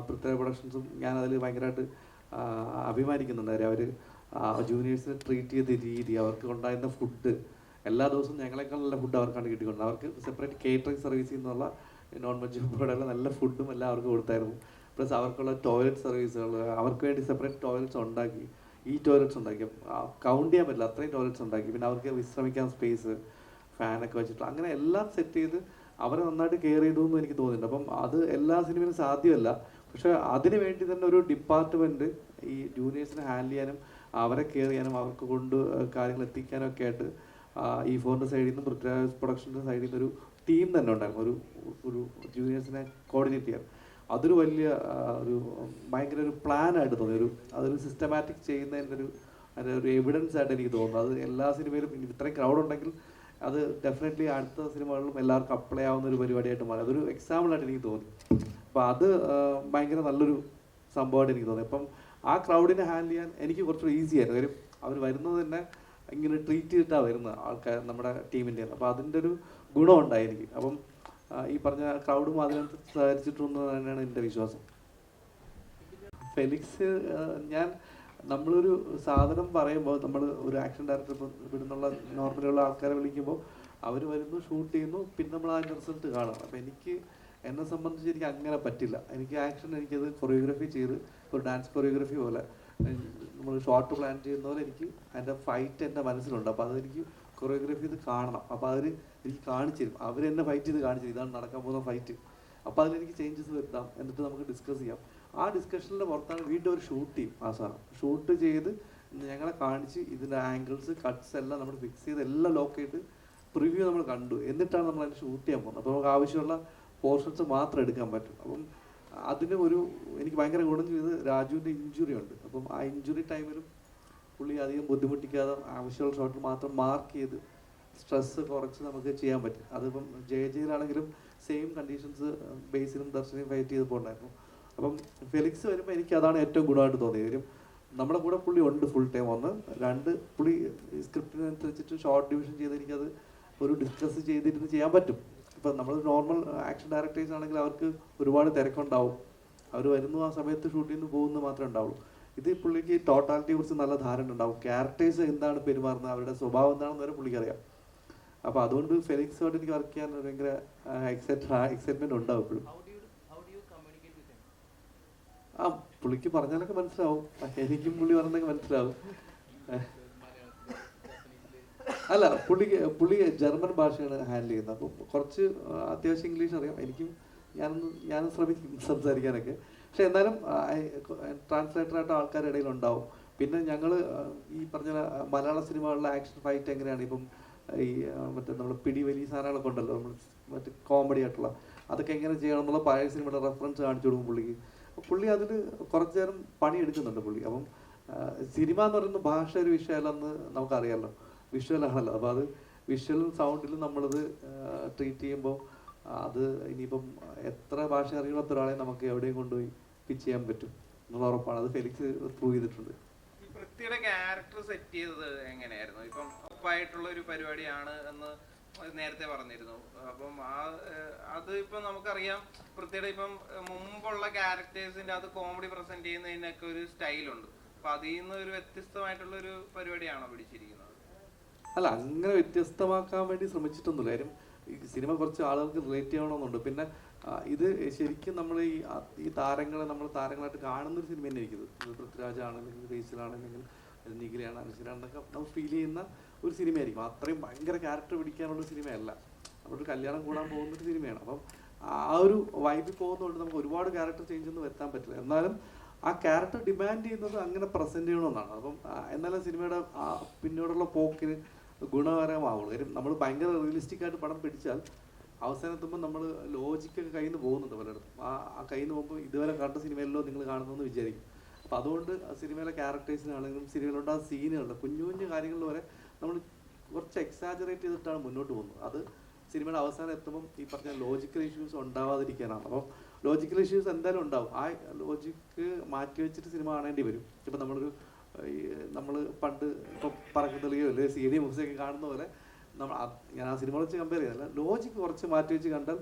പൃഥ്വിരാജ് പ്രൊഡക്ഷൻസും ഞാൻ അതിൽ ഭയങ്കരമായിട്ട് അഭിമാനിക്കുന്നുണ്ട്. അവർ ജൂനിയേഴ്സിനെ ട്രീറ്റ് ചെയ്ത രീതി, അവർക്ക് ഉണ്ടായിരുന്ന ഫുഡ്, എല്ലാ ദിവസവും ഞങ്ങളെക്കാൾ നല്ല ഫുഡ് അവർക്കാണ് കിട്ടിക്കൊണ്ട്. അവർക്ക് സെപ്പറേറ്റ് കേറ്ററിംഗ് സർവീസിൽ നിന്നുള്ള നോൺ വെജ് ഉൾപ്പെടെയുള്ള നല്ല ഫുഡും എല്ലാം അവർക്ക് കൊടുത്തായിരുന്നു. പ്ലസ് അവർക്കുള്ള ടോയ്ലറ്റ് സർവീസുകൾ, അവർക്ക് വേണ്ടി സെപ്പറേറ്റ് ടോയ്ലറ്റ്സ് ഉണ്ടാക്കി, ടോയ്ലറ്റ്സ് ഉണ്ടാക്കി, കൗണ്ട് ചെയ്യാൻ പറ്റില്ല അത്രയും ടോയ്ലറ്റ്സ് ഉണ്ടാക്കി. പിന്നെ അവർക്ക് വിശ്രമിക്കാൻ സ്പേസ്, ഫാനൊക്കെ വെച്ചിട്ട് അങ്ങനെ എല്ലാം സെറ്റ് ചെയ്ത് അവരെ നന്നായിട്ട് കെയർ ചെയ്തു എന്ന് എനിക്ക് തോന്നുന്നുണ്ട്. അപ്പം അത് എല്ലാ സിനിമയിലും സാധ്യമല്ല. പക്ഷേ അതിന് വേണ്ടി തന്നെ ഒരു ഡിപ്പാർട്ട്മെൻറ്റ് ഈ ജൂനിയേഴ്സിനെ ഹാൻഡിൽ ചെയ്യാനും അവരെ കെയർ ചെയ്യാനും അവർക്ക് കൊണ്ട് കാര്യങ്ങൾ എത്തിക്കാനും ഒക്കെ ആയിട്ട് E4-ന്റെ സൈഡിൽ നിന്നും പൃഥ്വിരാജ് പ്രൊഡക്ഷൻ്റെ സൈഡിൽ നിന്ന് ഒരു ടീം തന്നെ ഉണ്ടായിരുന്നു. ഒരു ജൂനിയേഴ്സിനെ കോർഡിനേറ്റ് ചെയ്യാൻ. അതൊരു വലിയ ഭയങ്കര ഒരു പ്ലാനായിട്ട് തോന്നി. അതൊരു സിസ്റ്റമാറ്റിക് ചെയ്യുന്നതിൻ്റെ ഒരു എവിഡൻസ് ആയിട്ട് എനിക്ക് തോന്നുന്നു. അത് എല്ലാ സിനിമയിലും ഇത്രയും ക്രൗഡ് ഉണ്ടെങ്കിൽ അത് ഡെഫിനറ്റ്ലി അടുത്ത സിനിമകളിലും എല്ലാവർക്കും അപ്ലൈ ആവുന്ന ഒരു പരിപാടിയായിട്ട് മാറി. അതൊരു എക്സാമ്പിളായിട്ട് എനിക്ക് തോന്നി. അപ്പോൾ അത് ഭയങ്കര നല്ലൊരു സംഭവമായിട്ട് എനിക്ക് തോന്നി. അപ്പം ആ ക്രൗഡിനെ ഹാൻഡിൽ ചെയ്യാൻ എനിക്ക് കുറച്ചുകൂടി ഈസി ആയിരുന്നു. കാര്യം അവർ വരുന്നത് തന്നെ ഇങ്ങനെ ട്രീറ്റ് ചെയ്തിട്ടാണ് വരുന്നത് ആൾക്കാർ, നമ്മുടെ ടീമിൻ്റെ. അപ്പോൾ അതിൻ്റെ ഒരു ഗുണമുണ്ടായി എനിക്ക്. അപ്പം ഈ പറഞ്ഞ ക്രൗഡും അതിനകത്ത് സഹകരിച്ചിട്ടുണ്ടെന്ന് തന്നെയാണ് എൻ്റെ വിശ്വാസം. ഫെലിക്സ് നമ്മളൊരു സാധനം പറയുമ്പോൾ നമ്മൾ ഒരു ആക്ഷൻ ഡയറക്ടർ ഇവിടെ നിന്നുള്ള നോർമലുള്ള ആൾക്കാരെ വിളിക്കുമ്പോൾ അവർ വരുന്നു, ഷൂട്ട് ചെയ്യുന്നു, പിന്നെ നമ്മൾ അതിൻ്റെ റിസൾട്ട് കാണാം. അപ്പോൾ എന്നെ സംബന്ധിച്ച് എനിക്ക് അങ്ങനെ പറ്റില്ല. എനിക്ക് എനിക്കത് കൊറിയോഗ്രാഫി ചെയ്ത് ഒരു ഡാൻസ് കൊറിയോഗ്രാഫി പോലെ നമ്മൾ ഷോർട്ട് പ്ലാൻ ചെയ്യുന്ന പോലെ എനിക്ക് അതിൻ്റെ ഫൈറ്റ് എൻ്റെ മനസ്സിലുണ്ട്. അപ്പോൾ അതെനിക്ക് കൊറിയോഗ്രാഫി ചെയ്ത് കാണണം. അപ്പോൾ എനിക്ക് കാണിച്ചു തരും, അവരെന്നെ ഫൈറ്റ് ചെയ്ത് കാണിച്ചു തരും, ഇതാണ് നടക്കാൻ പോകുന്ന ഫൈറ്റ്. അപ്പോൾ അതിലെനിക്ക് ചേഞ്ചസ് വരുത്താം, എന്നിട്ട് നമുക്ക് ഡിസ്കസ് ചെയ്യാം. ആ ഡിസ്കഷനിൻ്റെ പുറത്താണ് വീണ്ടും ഒരു ഷൂട്ട് ചെയ്യും. ആ സാധനം ഷൂട്ട് ചെയ്ത് ഞങ്ങളെ കാണിച്ച് ഇതിൻ്റെ ആംഗിൾസ്, കട്ട്സ് എല്ലാം നമ്മൾ ഫിക്സ് ചെയ്ത് എല്ലാം ലോക്ക് ചെയ്ത് പ്രിവ്യൂ നമ്മൾ കണ്ടു. എന്നിട്ടാണ് നമ്മൾ അതിന് ഷൂട്ട് ചെയ്യാൻ പോകുന്നത്. അപ്പോൾ നമുക്ക് ആവശ്യമുള്ള പോർഷൻസ് മാത്രം എടുക്കാൻ പറ്റും. അപ്പം അതിന് എനിക്ക് ഭയങ്കര ഗുണം ചെയ്ത് രാജുവിൻ്റെ ഇഞ്ചുറി ഉണ്ട്. അപ്പം ആ ഇഞ്ചുറി ടൈമിലും പുള്ളി അധികം ബുദ്ധിമുട്ടിക്കാതെ ആവശ്യമുള്ള ഷോട്ടിൽ മാത്രം മാർക്ക് ചെയ്ത് സ്ട്രെസ്സ് കുറച്ച് നമുക്ക് ചെയ്യാൻ പറ്റും. അതിപ്പം ജയിലാണെങ്കിലും സെയിം കണ്ടീഷൻസ് ബേസിലും ദർശനയും ഫൈറ്റ് ചെയ്തപ്പോൾ ഉണ്ടായിരുന്നു. അപ്പം ഫെലിക്സ് വരുമ്പോൾ എനിക്ക് അതാണ് ഏറ്റവും ഗുണമായിട്ട് തോന്നിയത്. കാര്യം നമ്മുടെ കൂടെ പുള്ളി ഉണ്ട് ഫുൾ ടൈം. 1, 2 പുള്ളി സ്ക്രിപ്റ്റിനനുസരിച്ചിട്ട് ഷോർട്ട് ഡിവിഷൻ ചെയ്ത് എനിക്കത് ഒരു ഡിസ്കസ് ചെയ്തിരുന്ന് ചെയ്യാൻ പറ്റും. ഇപ്പം നമ്മൾ നോർമൽ ആക്ഷൻ ഡയറക്ടേഴ്സ് ആണെങ്കിൽ അവർക്ക് ഒരുപാട് തിരക്കുണ്ടാവും. അവർ വരുന്നു, ആ സമയത്ത് ഷൂട്ട് ചെയ്യുന്നു, പോകുന്നു മാത്രമേ ഉണ്ടാവുള്ളൂ. ഇത് പുള്ളിക്ക് ടോട്ടാലിറ്റിയെ കുറിച്ച് നല്ല ധാരണ ഉണ്ടാവും. ക്യാരക്ടേഴ്സ് എന്താണ് പെരുമാറുന്നത്, അവരുടെ സ്വഭാവം എന്താണെന്ന് വരെ പുള്ളിക്കറിയാം. അപ്പോൾ അതുകൊണ്ട് ഫെലിക്സുമായിട്ട് എനിക്ക് വർക്ക് ചെയ്യാൻ ഭയങ്കര എക്സൈറ്റ്മെന്റ് ഉണ്ടാവും എപ്പോഴും. ആ പുള്ളിക്ക് പറഞ്ഞാലൊക്കെ മനസ്സിലാവും, എനിക്കും പുള്ളി പറഞ്ഞൊക്കെ മനസ്സിലാവും. അല്ല പുള്ളി ജർമ്മൻ ഭാഷയാണ് ഹാൻഡിൽ ചെയ്യുന്നത്. അപ്പം കുറച്ച് അത്യാവശ്യം ഇംഗ്ലീഷ് അറിയാം. എനിക്കും ഞാനും ശ്രമിക്കും സംസാരിക്കാനൊക്കെ. പക്ഷെ എന്നാലും ട്രാൻസ്ലേറ്ററായിട്ട് ആൾക്കാരുടെ ഇടയിൽ ഉണ്ടാവും. പിന്നെ ഞങ്ങൾ ഈ പറഞ്ഞ മലയാള സിനിമകളിലെ ആക്ഷൻ ഫൈറ്റ് എങ്ങനെയാണ്, ഇപ്പം ഈ മറ്റേ നമ്മൾ പിടിവലി സാധനങ്ങളൊക്കെ ഉണ്ടല്ലോ, നമ്മൾ മറ്റേ കോമഡി ആയിട്ടുള്ള അതൊക്കെ എങ്ങനെ ചെയ്യണം എന്നുള്ള പഴയ സിനിമയുടെ റെഫറൻസ് കാണിച്ചു കൊടുക്കും പുള്ളിക്ക്. പുള്ളി അതിൽ കുറച്ച് നേരം പണിയെടുക്കുന്നുണ്ട് പുള്ളി. അപ്പം സിനിമ എന്ന് പറയുന്ന ഭാഷ ഒരു വിഷയമല്ലെന്ന് നമുക്കറിയാമല്ലോ, വിഷ്വലാണല്ലോ. അപ്പോൾ അത് വിഷ്വലും സൗണ്ടിലും നമ്മളത് ട്രീറ്റ് ചെയ്യുമ്പോൾ അത് ഇനിയിപ്പം എത്ര ഭാഷ അറിയാത്ത ഒരാളെ നമുക്ക് എവിടെയും കൊണ്ടുപോയി പിച്ച് ചെയ്യാൻ പറ്റും എന്നുള്ള ഉറപ്പാണ്. അത് ഫെലിക്സ് പ്രൂവ് ചെയ്തിട്ടുണ്ട്. പൃഥ്വിയുടെ ക്യാരക്ടർ സെറ്റ് ചെയ്തത് എങ്ങനെയായിരുന്നു? ഇപ്പം ഉറപ്പായിട്ടുള്ള ഒരു പരിപാടിയാണ് എന്ന് നേരത്തെ പറഞ്ഞിരുന്നു. അപ്പം അത് ഇപ്പം നമുക്കറിയാം പൃഥ്വിയുടെ ഇപ്പം മുമ്പുള്ള ക്യാരക്ടേഴ്സിന്റെ അത് കോമഡി പ്രസന്റ് ചെയ്യുന്നതിനൊക്കെ ഒരു സ്റ്റൈലുണ്ട്. അപ്പൊ അതിൽ നിന്ന് ഒരു വ്യത്യസ്തമായിട്ടുള്ള ഒരു പരിപാടിയാണോ പിടിച്ചിരിക്കുന്നത്? അല്ല, അങ്ങനെ വ്യത്യസ്തമാക്കാൻ വേണ്ടി ശ്രമിച്ചിട്ടൊന്നുമില്ല. കാര്യം ഈ സിനിമ കുറച്ച് ആളുകൾക്ക് റിലേറ്റ് ചെയ്യണമെന്നുണ്ട്. പിന്നെ ഇത് ശരിക്കും നമ്മൾ ഈ താരങ്ങളെ നമ്മൾ താരങ്ങളായിട്ട് കാണുന്നൊരു സിനിമ തന്നെ ഇരിക്കുന്നത്. പൃഥ്വിരാജ് ആണെങ്കിലും ബേസിലാണെങ്കിലും നിഖിലയാണ് അനുശ്വരാണെന്നൊക്കെ നമ്മൾ ഫീൽ ചെയ്യുന്ന ഒരു സിനിമയായിരിക്കും. അത്രയും ഭയങ്കര ക്യാരക്ടർ പിടിക്കാനുള്ള സിനിമയല്ല. നമ്മളൊരു കല്യാണം കൂടാൻ പോകുന്നൊരു സിനിമയാണ്. അപ്പം ആ ഒരു വൈബിൽ പോകുന്നതുകൊണ്ട് നമുക്ക് ഒരുപാട് ക്യാരക്ടർ ചേഞ്ച് ഒന്നും വരുത്താൻ പറ്റില്ല. എന്നാലും ആ ക്യാരക്ടർ ഡിമാൻഡ് ചെയ്യുന്നത് അങ്ങനെ പ്രസന്റ് ചെയ്യണമെന്നാണ്. അപ്പം എന്നാലും സിനിമയുടെ പിന്നോടുള്ള പോക്കിന് ഗുണകരമാവുള്ളൂ. കാര്യം നമ്മൾ ഭയങ്കര റിയലിസ്റ്റിക് ആയിട്ട് പടം പിടിച്ചാൽ അവസാനം എത്തുമ്പോൾ നമ്മൾ ലോജിക്കൊക്കെ കയ്യിൽ നിന്ന് പോകുന്നുണ്ട് പലയിടത്തും. ആ കയ്യിൽ നിന്ന് പോകുമ്പോൾ ഇതുവരെ കണ്ട സിനിമയിലോ നിങ്ങൾ കാണുന്നതെന്ന് വിചാരിക്കും. അപ്പം അതുകൊണ്ട് സിനിമയിലെ ക്യാരക്ടേഴ്സിനാണെങ്കിലും സിനിമയിലുണ്ട് ആ സീനുകളുടെ കുഞ്ഞു കുഞ്ഞു കാര്യങ്ങളിൽ വരെ നമ്മൾ കുറച്ച് എക്സാജറേറ്റ് ചെയ്തിട്ടാണ് മുന്നോട്ട് പോകുന്നത്. അത് സിനിമയുടെ അവസാനം എത്തുമ്പം ഈ പറഞ്ഞ ലോജിക്കൽ ഇഷ്യൂസ് ഉണ്ടാവാതിരിക്കാനാണ്. അപ്പം ലോജിക്കൽ ഇഷ്യൂസ് എന്തായാലും ഉണ്ടാവും. ആ ലോജിക്ക് മാറ്റി വെച്ചിട്ട് സിനിമ കാണേണ്ടി വരും. ഇപ്പം നമ്മൾ പണ്ട് ഇപ്പം പറക്കത്തളിയോ അല്ലെങ്കിൽ CD മൂവ്സൊക്കെ കാണുന്ന പോലെ ഞാൻ ആ സിനിമ വെച്ച് കമ്പയർ ചെയ്തല്ല, ലോജിക്ക് കുറച്ച് മാറ്റി വെച്ച് കണ്ടാൽ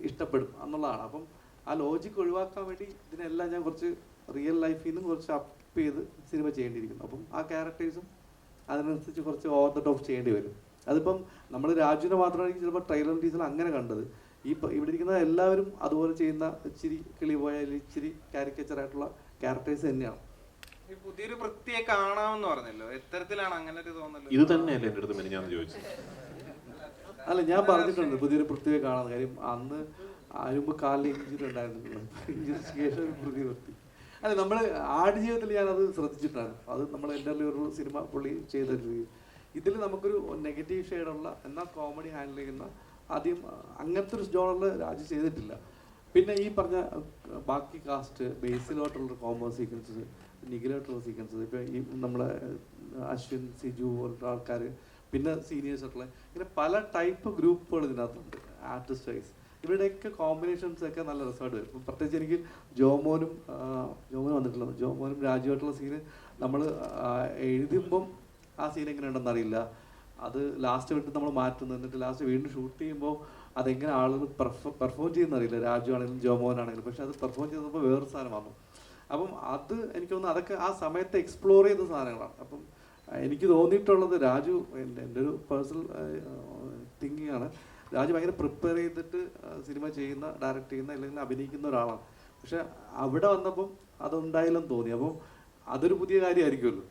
ഇഷ്ടപ്പെടും എന്നുള്ളതാണ്. അപ്പം ആ ലോജിക്ക് ഒഴിവാക്കാൻ വേണ്ടി ഇതിനെല്ലാം ഞാൻ കുറച്ച് റിയൽ ലൈഫിൽ നിന്നും കുറച്ച് അപ്പ് ചെയ്ത് സിനിമ ചെയ്യേണ്ടിയിരിക്കുന്നു. അപ്പം ആ ക്യാരക്ടേഴ്സും അതിനനുസരിച്ച് കുറച്ച് ഓവർ ദ ടോപ്പ് ചെയ്യേണ്ടി വരും. അതിപ്പം നമ്മൾ രാജുവിനെ മാത്രമായിരിക്കും ചിലപ്പോൾ ട്രെയിലർ ടീസർ അങ്ങനെ കണ്ടത്. ഇവിടെ ഇരിക്കുന്ന എല്ലാവരും അതുപോലെ ചെയ്യുന്ന ഇച്ചിരി കിളി പോയാൽ ഇച്ചിരി കാരിക്കേച്ചറായിട്ടുള്ള ക്യാരക്ടേഴ്സ് തന്നെയാണ്. പുതിയൊരു വൃത്തിയെ കാണാമെന്ന് പറഞ്ഞല്ലോ, എത്തരത്തിലാണ് അങ്ങനെ ഒരു തോന്നല്? ഇത് തന്നെയല്ലേ എൻ്റെ അടുത്ത് ഞാൻ ചോദിച്ചത്. അല്ല, ഞാൻ പറഞ്ഞിട്ടുണ്ട് പുതിയൊരു വൃത്തിയെ കാണാൻ. കാര്യം അന്ന് മുമ്പ് കാലിൽ ഇഞ്ചുറി ഉണ്ടായിരുന്നു, ഇഞ്ചുറിക്ക് ശേഷം ഒരു പുതിയ വൃത്തി. അല്ല, നമ്മൾ ആടുജീവിതത്തിൽ ഞാനത് ശ്രദ്ധിച്ചിട്ടാണ്. അത് നമ്മൾ എൻ്റെ ഒരു സിനിമ പുള്ളി ചെയ്തൊരു ഇതിൽ നമുക്കൊരു നെഗറ്റീവ് ഷെയ്ഡുള്ള എന്നാൽ കോമഡി ഹാൻഡിൽ ചെയ്യുന്ന ആദ്യം അങ്ങനത്തെ ഒരു ജോണറിൽ രാജു ചെയ്തിട്ടില്ല. പിന്നെ ഈ പറഞ്ഞ ബാക്കി കാസ്റ്റ് ബേസിലോട്ടുള്ള കോമോ സീക്വൻസസ്, നിഖിലായിട്ടുള്ള സീക്വൻസസ്, ഇപ്പം ഈ നമ്മളെ അശ്വിൻ, സിജു പോലുള്ള ആൾക്കാർ, പിന്നെ സീനിയേഴ്സ് ആയിട്ടുള്ള ഇങ്ങനെ പല ടൈപ്പ് ഗ്രൂപ്പുകൾ ഇതിനകത്തുണ്ട്. ആർട്ടിസ്റ്റ് വൈസ് ഇവരുടെയൊക്കെ കോമ്പിനേഷൻസ് ഒക്കെ നല്ല രസമായിട്ട് വരും. ഇപ്പം പ്രത്യേകിച്ച് എനിക്ക് ജോമോനും വന്നിട്ടുള്ള ജോമോനും രാജുവായിട്ടുള്ള സീന് നമ്മൾ എഴുതുമ്പം ആ സീൻ എങ്ങനെ ഉണ്ടെന്ന് അറിയില്ല. അത് ലാസ്റ്റ് വിട്ട് നമ്മൾ മാറ്റുന്നു, എന്നിട്ട് ലാസ്റ്റ് വീണ്ടും ഷൂട്ട് ചെയ്യുമ്പോൾ അതെങ്ങനെ ആളുകൾ പെർഫോം ചെയ്യുന്നറിയില്ല, രാജു ആണെങ്കിലും ജോമോനാണെങ്കിലും. പക്ഷെ അത് പെർഫോം ചെയ്തപ്പോൾ വേറൊരു സാധനം വന്നു. അപ്പം അത് എനിക്ക് തോന്നുന്നു അതൊക്കെ ആ സമയത്ത് എക്സ്പ്ലോർ ചെയ്ത സാധനങ്ങളാണ്. അപ്പം എനിക്ക് തോന്നിയിട്ടുള്ളത് രാജു, എൻ്റെ ഒരു പേഴ്സണൽ തിങ്കിങ് ആണ്, രാജു ഭയങ്കര പ്രിപ്പയർ ചെയ്തിട്ട് സിനിമ ചെയ്യുന്ന, ഡയറക്റ്റ് ചെയ്യുന്ന അല്ലെങ്കിൽ അഭിനയിക്കുന്ന ഒരാളാണ്. പക്ഷെ അവിടെ വന്നപ്പം അതുണ്ടായില്ലെന്ന് തോന്നി. അപ്പം അതൊരു പുതിയ കാര്യമായിരിക്കുമല്ലോ.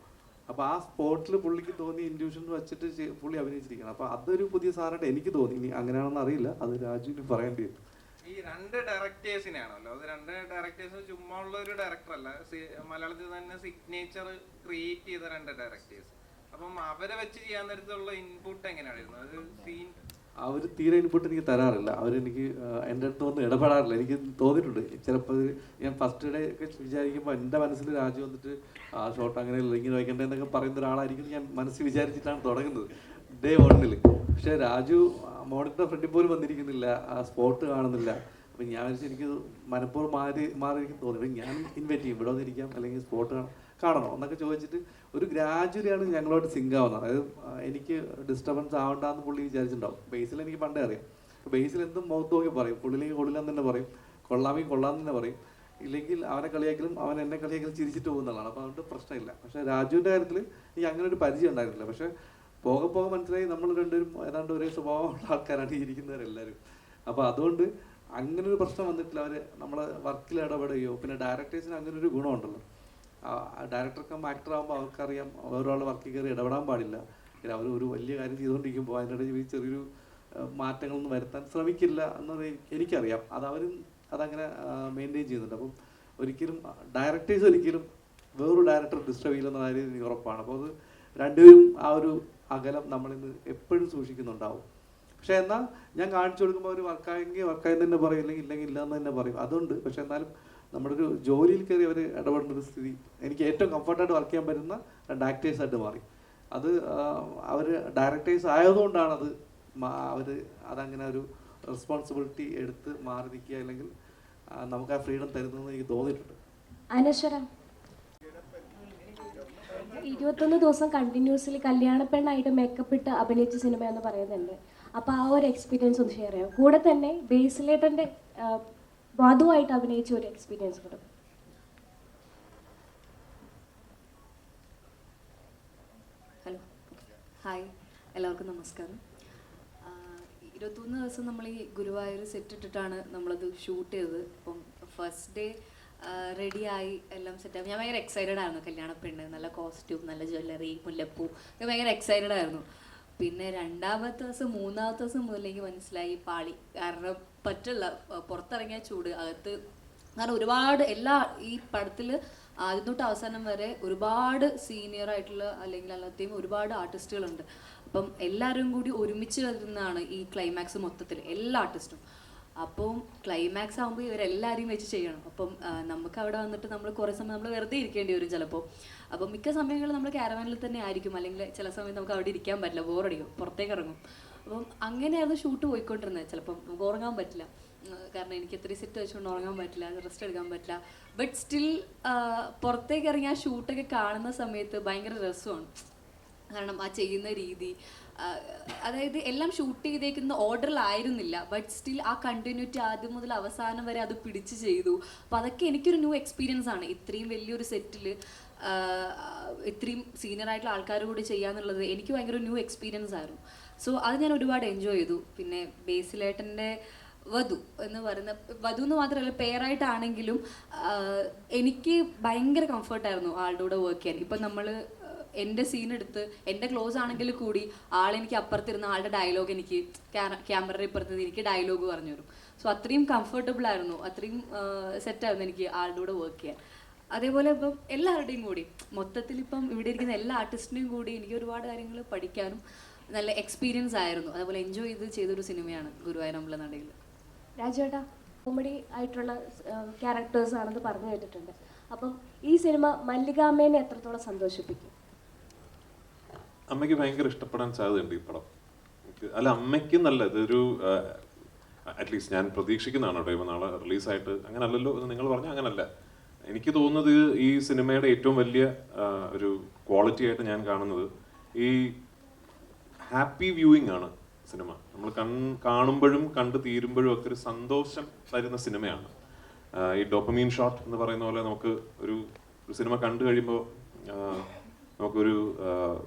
അപ്പോൾ ആ സ്പോട്ടിൽ പുള്ളിക്ക് തോന്നി ഇൻഡ്യൂഷൻ വെച്ചിട്ട് പുള്ളി അഭിനയിച്ചിരിക്കണം. അപ്പോൾ അതൊരു പുതിയ സാധനമായിട്ട് എനിക്ക് തോന്നി. ഇനി അങ്ങനെയാണെന്ന് അറിയില്ല, അത് രാജുവിന് പറയേണ്ടി വരും. ഈ രണ്ട് ഡയറക്ടേഴ്സിനാണല്ലോ, അത് രണ്ട് ഡയറക്ടേഴ്സ് ചുമ്മാ ഉള്ള ഒരു ഡയറക്ടർ അല്ല, മലയാളത്തിൽ തന്നെ സിഗ്നേച്ചർ ക്രിയേറ്റ് ചെയ്ത രണ്ട് ഡയറക്ടേഴ്സ്. അപ്പം അവരെ വെച്ച് ചെയ്യാൻ നേരത്തുള്ള ഇൻപുട്ട് എങ്ങനെയായിരുന്നു? അത് സീൻ അവർ തീരെ ഇൻപുട്ട് എനിക്ക് തരാറില്ല. അവരെനിക്ക് എൻ്റെ അടുത്ത് വന്ന് ഇടപെടാറില്ല. എനിക്ക് തോന്നിയിട്ടുണ്ട് ചിലപ്പോൾ ഞാൻ ഫസ്റ്റ് ഡേ ഒക്കെ വിചാരിക്കുമ്പോൾ എൻ്റെ മനസ്സിൽ രാജു വന്നിട്ട് ആ ഷോട്ട് അങ്ങനെ ഇങ്ങനെ വയ്ക്കണ്ടേ എന്നൊക്കെ പറയുന്ന ഒരാളായിരിക്കും ഞാൻ മനസ്സിൽ വിചാരിച്ചിട്ടാണ് തുടങ്ങുന്നത് ഡേ 1. പക്ഷേ രാജു മോണിറ്റർ ഫ്രണ്ടിൽ പോലും വന്നിരിക്കുന്നില്ല, ആ സ്പോട്ട് കാണുന്നില്ല. അപ്പം ഞാൻ വിചാരിച്ചു എനിക്ക് മനഃപൂർവ്വം മാറിയിരിക്കും തോന്നി. ഞാൻ ഇൻവൈറ്റ് ചെയ്യും, ഇവിടെ വന്നിരിക്കാം അല്ലെങ്കിൽ സ്പോട്ട് കാണണോ എന്നൊക്കെ ചോദിച്ചിട്ട് ഒരു ഗ്രാജുവലിയാണ് ഞങ്ങളോട് സിങ്ക് ആവുന്നത്. അതായത് എനിക്ക് ഡിസ്റ്റർബൻസ് ആവണ്ടെന്ന് പുള്ളി വിചാരിച്ചിട്ടുണ്ടാവും. ബേസിൽ എനിക്ക് പണ്ടേ അറിയാം. ബേസിൽ എന്തും മുഖത്ത് നോക്കി പറയും, പുള്ളിയിലേക്ക് കൊള്ളില്ലെന്ന് തന്നെ പറയും, കൊള്ളാമെങ്കിൽ കൊള്ളാമെന്ന് തന്നെ പറയും. ഇല്ലെങ്കിൽ അവനെ കളിയാക്കലും അവൻ എന്നെ കളിയാക്കലും ചിരിച്ചിട്ട് പോകുന്നതാണ്. അപ്പോൾ അതുകൊണ്ട് പ്രശ്നമില്ല. പക്ഷേ രാജുവിൻ്റെ കാര്യത്തിൽ എനിക്ക് അങ്ങനെ ഒരു പരിചയം ഉണ്ടായിരുന്നില്ല. പക്ഷേ പോകെ പോകെ മനസ്സിലായി നമ്മൾ രണ്ടുപേരും ഏതാണ്ട് ഒരേ സ്വഭാവമുള്ള ആൾക്കാരാണ് ഈ ഇരിക്കുന്നവരെല്ലാവരും. അപ്പോൾ അതുകൊണ്ട് അങ്ങനെ ഒരു പ്രശ്നം വന്നിട്ടില്ല. അവർ നമ്മളെ വർക്കിൽ ഇടപെടുകയോ, പിന്നെ ഡയറക്ടേഴ്സിന് അങ്ങനെ ഒരു ഗുണമുണ്ടല്ലോ, ഡയറക്ടർക്കും ആക്ടർ ആകുമ്പോൾ അവർക്കറിയാം വേറൊരാളുടെ വർക്കിൽ കയറി ഇടപെടാൻ പാടില്ല. അവർ ഒരു വലിയ കാര്യം ചെയ്തുകൊണ്ടിരിക്കുമ്പോൾ അതിനിടയിൽ ഈ ചെറിയൊരു മാറ്റങ്ങളൊന്നും വരുത്താൻ ശ്രമിക്കില്ല എന്നത് എനിക്കറിയാം. അതവരും അതങ്ങനെ മെയിൻറ്റെയിൻ ചെയ്യുന്നുണ്ട്. അപ്പം ഒരിക്കലും ഡയറക്ടേഴ്സ് ഒരിക്കലും വേറൊരു ഡയറക്ടർ ഡിസ്റ്റർബ് ചെയ്യില്ലെന്ന കാര്യം എനിക്ക് ഉറപ്പാണ്. അപ്പോൾ അത് രണ്ടുപേരും ആ ഒരു അകലം നമ്മളിന്ന് എപ്പോഴും സൂക്ഷിക്കുന്നുണ്ടാവും. പക്ഷെ എന്നാൽ ഞാൻ കാണിച്ചു കൊടുക്കുമ്പോൾ അവർ വർക്കായെങ്കിൽ വർക്കായെന്ന് തന്നെ പറയും, ഇല്ലെങ്കിൽ ഇല്ല എന്ന് തന്നെ പറയും. അതുണ്ട്. പക്ഷെ എന്നാലും നമ്മുടെ ഒരു ജോലിയിൽ കയറി അവർ ഇടപെടുന്ന ഒരു സ്ഥിതി എനിക്ക് ഏറ്റവും കംഫർട്ടായിട്ട് വർക്ക് ചെയ്യാൻ പറ്റുന്ന രണ്ട് ആക്ടേഴ്സായിട്ട് മാറി. അത് അവർ ഡയറക്ടേഴ്സ് ആയതുകൊണ്ടാണ് അവർ അതങ്ങനെ ഒരു റെസ്പോൺസിബിലിറ്റി എടുത്ത് മാറി നിൽക്കുക, അല്ലെങ്കിൽ നമുക്ക് ആ ഫ്രീഡം തരുന്നതെന്ന് എനിക്ക് തോന്നിയിട്ടുണ്ട്. അനശ്വര 21 ദിവസം കണ്ടിന്യൂസ്ലി കല്യാണ പെണ്ണായിട്ട് മേക്കപ്പ് ഇട്ട് അഭിനയിച്ച സിനിമ എന്ന് പറയുന്നുണ്ട്. അപ്പോൾ ആ ഒരു എക്സ്പീരിയൻസ് ഒന്ന് ഷെയർ ചെയ്യാം. കൂടെ തന്നെ ബേസിലേട്ടൻ്റെ വധുവായിട്ട് അഭിനയിച്ച ഒരു എക്സ്പീരിയൻസ് കൂടെ. ഹലോ, ഹായ്, എല്ലാവർക്കും നമസ്കാരം. 21 ദിവസം നമ്മൾ ഈ ഗുരുവായൂർ സെറ്റ് ഇട്ടിട്ടാണ് നമ്മളത് ഷൂട്ട് ചെയ്തത്. അപ്പം ഫസ്റ്റ് ഡേ റെഡിയായി എല്ലാം സെറ്റായി. ഞാൻ ഭയങ്കര എക്സൈറ്റഡ് ആയിരുന്നു. കല്യാണ പെണ്ണ്, നല്ല കോസ്റ്റ്യൂം, നല്ല ജ്വല്ലറി, മുല്ലപ്പൂ, ഒക്കെ ഭയങ്കര എക്സൈറ്റഡ് ആയിരുന്നു. പിന്നെ രണ്ടാമത്തെ ദിവസം മൂന്നാമത്തെ ദിവസം മുതലേക്ക് മനസ്സിലായി പാളി. കാരണം പറ്റില്ല, പുറത്തിറങ്ങിയ ചൂട്, അകത്ത് കാരണം ഒരുപാട് ഈ പടത്തിൽ ആദ്യം തൊട്ട് അവസാനം വരെ ഒരുപാട് സീനിയർ ആയിട്ടുള്ള അല്ലെങ്കിൽ അല്ലാതെയും ഒരുപാട് ആർട്ടിസ്റ്റുകളുണ്ട്. അപ്പം എല്ലാവരും കൂടി ഒരുമിച്ച് വരുന്നതാണ് ഈ ക്ലൈമാക്സ് മൊത്തത്തിൽ, എല്ലാ ആർട്ടിസ്റ്റും. അപ്പം ക്ലൈമാക്സ് ആകുമ്പോൾ ഇവരെല്ലാവരെയും വെച്ച് ചെയ്യണം. അപ്പം നമുക്ക് അവിടെ വന്നിട്ട് നമ്മൾ കുറേ സമയം നമ്മൾ വെറുതെ ഇരിക്കേണ്ടി വരും ചിലപ്പോൾ. അപ്പം മിക്ക സമയങ്ങളിൽ നമ്മൾ ക്യാരവാനിൽ തന്നെ ആയിരിക്കും, അല്ലെങ്കിൽ ചില സമയം നമുക്ക് അവിടെ ഇരിക്കാൻ പറ്റില്ല, ബോറടിക്കും, പുറത്തേക്ക് ഇറങ്ങും. അപ്പം അങ്ങനെയായിരുന്നു ഷൂട്ട് പോയിക്കൊണ്ടിരുന്നത്. ചിലപ്പം നമുക്ക് ഉറങ്ങാൻ പറ്റില്ല, കാരണം എനിക്ക് ഇത്രയും സെറ്റ് വെച്ചുകൊണ്ട് ഉറങ്ങാൻ പറ്റില്ല, റെസ്റ്റ് എടുക്കാൻ പറ്റില്ല. ബട്ട് സ്റ്റിൽ പുറത്തേക്ക് ഇറങ്ങി ആ ഷൂട്ടൊക്കെ കാണുന്ന സമയത്ത് ഭയങ്കര രസമാണ്. കാരണം ആ ചെയ്യുന്ന രീതി, അതായത് എല്ലാം ഷൂട്ട് ചെയ്തേക്കുന്ന ഓർഡറിലായിരുന്നില്ല, ബട്ട് സ്റ്റിൽ ആ കണ്ടിന്യൂറ്റി ആദ്യം മുതൽ അവസാനം വരെ അത് പിടിച്ച് ചെയ്തു. അപ്പം അതൊക്കെ എനിക്കൊരു ന്യൂ എക്സ്പീരിയൻസ് ആണ്. ഇത്രയും വലിയൊരു സെറ്റിൽ ഇത്രയും സീനിയർ ആയിട്ടുള്ള ആൾക്കാർ കൂടി ചെയ്യാന്നുള്ളത് എനിക്ക് ഭയങ്കര ന്യൂ എക്സ്പീരിയൻസ് ആയിരുന്നു. സോ അത് ഞാൻ ഒരുപാട് എൻജോയ് ചെയ്തു. പിന്നെ ബേസിലേട്ടൻ്റെ വധു എന്ന് പറയുന്ന, വധു എന്ന് മാത്രമല്ല പേരായിട്ടാണെങ്കിലും എനിക്ക് ഭയങ്കര കംഫർട്ടായിരുന്നു ആളുടെ കൂടെ വർക്ക് ചെയ്യാൻ. ഇപ്പം നമ്മൾ എൻ്റെ സീൻ എടുത്ത് എൻ്റെ ക്ലോസ് ആണെങ്കിൽ കൂടി ആളെനിക്ക് അപ്പുറത്തിരുന്ന ആളുടെ ഡയലോഗ് എനിക്ക് ക്യാമറയുടെ ഇപ്പുറത്ത് എനിക്ക് ഡയലോഗ് പറഞ്ഞു തരും. സോ അത്രയും കംഫർട്ടബിൾ ആയിരുന്നു, അത്രയും സെറ്റായിരുന്നു എനിക്ക് ആളുടെ കൂടെ വർക്ക് ചെയ്യാൻ. അതേപോലെ ഇപ്പം എല്ലാവരുടെയും കൂടി മൊത്തത്തിൽ ഇപ്പം ഇവിടെ ഇരിക്കുന്ന എല്ലാ ആർട്ടിസ്റ്റിനെയും കൂടി എനിക്ക് ഒരുപാട് കാര്യങ്ങൾ പഠിക്കാനും നല്ല എക്സ്പീരിയൻസ് ആയിരുന്നു. അതേപോലെ എൻജോയ് ചെയ്തൊരു സിനിമയാണ് ഗുരുവായൂർ അമ്പലനടയിൽ. രാജേട്ടാ, കോമഡി ആയിട്ടുള്ള ക്യാരക്ടേഴ്സ് ആണെന്ന് പറഞ്ഞു കേട്ടിട്ടുണ്ട്. അപ്പം ഈ സിനിമ മല്ലികാമ്മേനെ എത്രത്തോളം സന്തോഷിപ്പിക്കും? അമ്മയ്ക്ക് ഭയങ്കര ഇഷ്ടപ്പെടാൻ സാധ്യതയുണ്ട് ഈ പടം. അല്ല, അമ്മയ്ക്ക് നല്ല ഇതൊരു അറ്റ്ലീസ്റ്റ് ഞാൻ പ്രതീക്ഷിക്കുന്നതാണ് കേട്ടോ. ഇപ്പം നാളെ റിലീസായിട്ട് അങ്ങനെ അല്ലല്ലോ എന്ന് നിങ്ങൾ പറഞ്ഞാൽ അങ്ങനല്ല. എനിക്ക് തോന്നുന്നത് ഈ സിനിമയുടെ ഏറ്റവും വലിയ ഒരു ക്വാളിറ്റി ആയിട്ട് ഞാൻ കാണുന്നത് ഈ ഹാപ്പി വ്യൂയിങ് ആണ് സിനിമ. നമ്മൾ കാണുമ്പോഴും കണ്ടു തീരുമ്പോഴും ഒക്കെ ഒരു സന്തോഷം തരുന്ന സിനിമയാണ്. ഈ ഡോപ്പമീൻ ഷോട്ട് എന്ന് പറയുന്ന പോലെ നമുക്ക് ഒരു സിനിമ കണ്ടു കഴിയുമ്പോൾ നമുക്കൊരു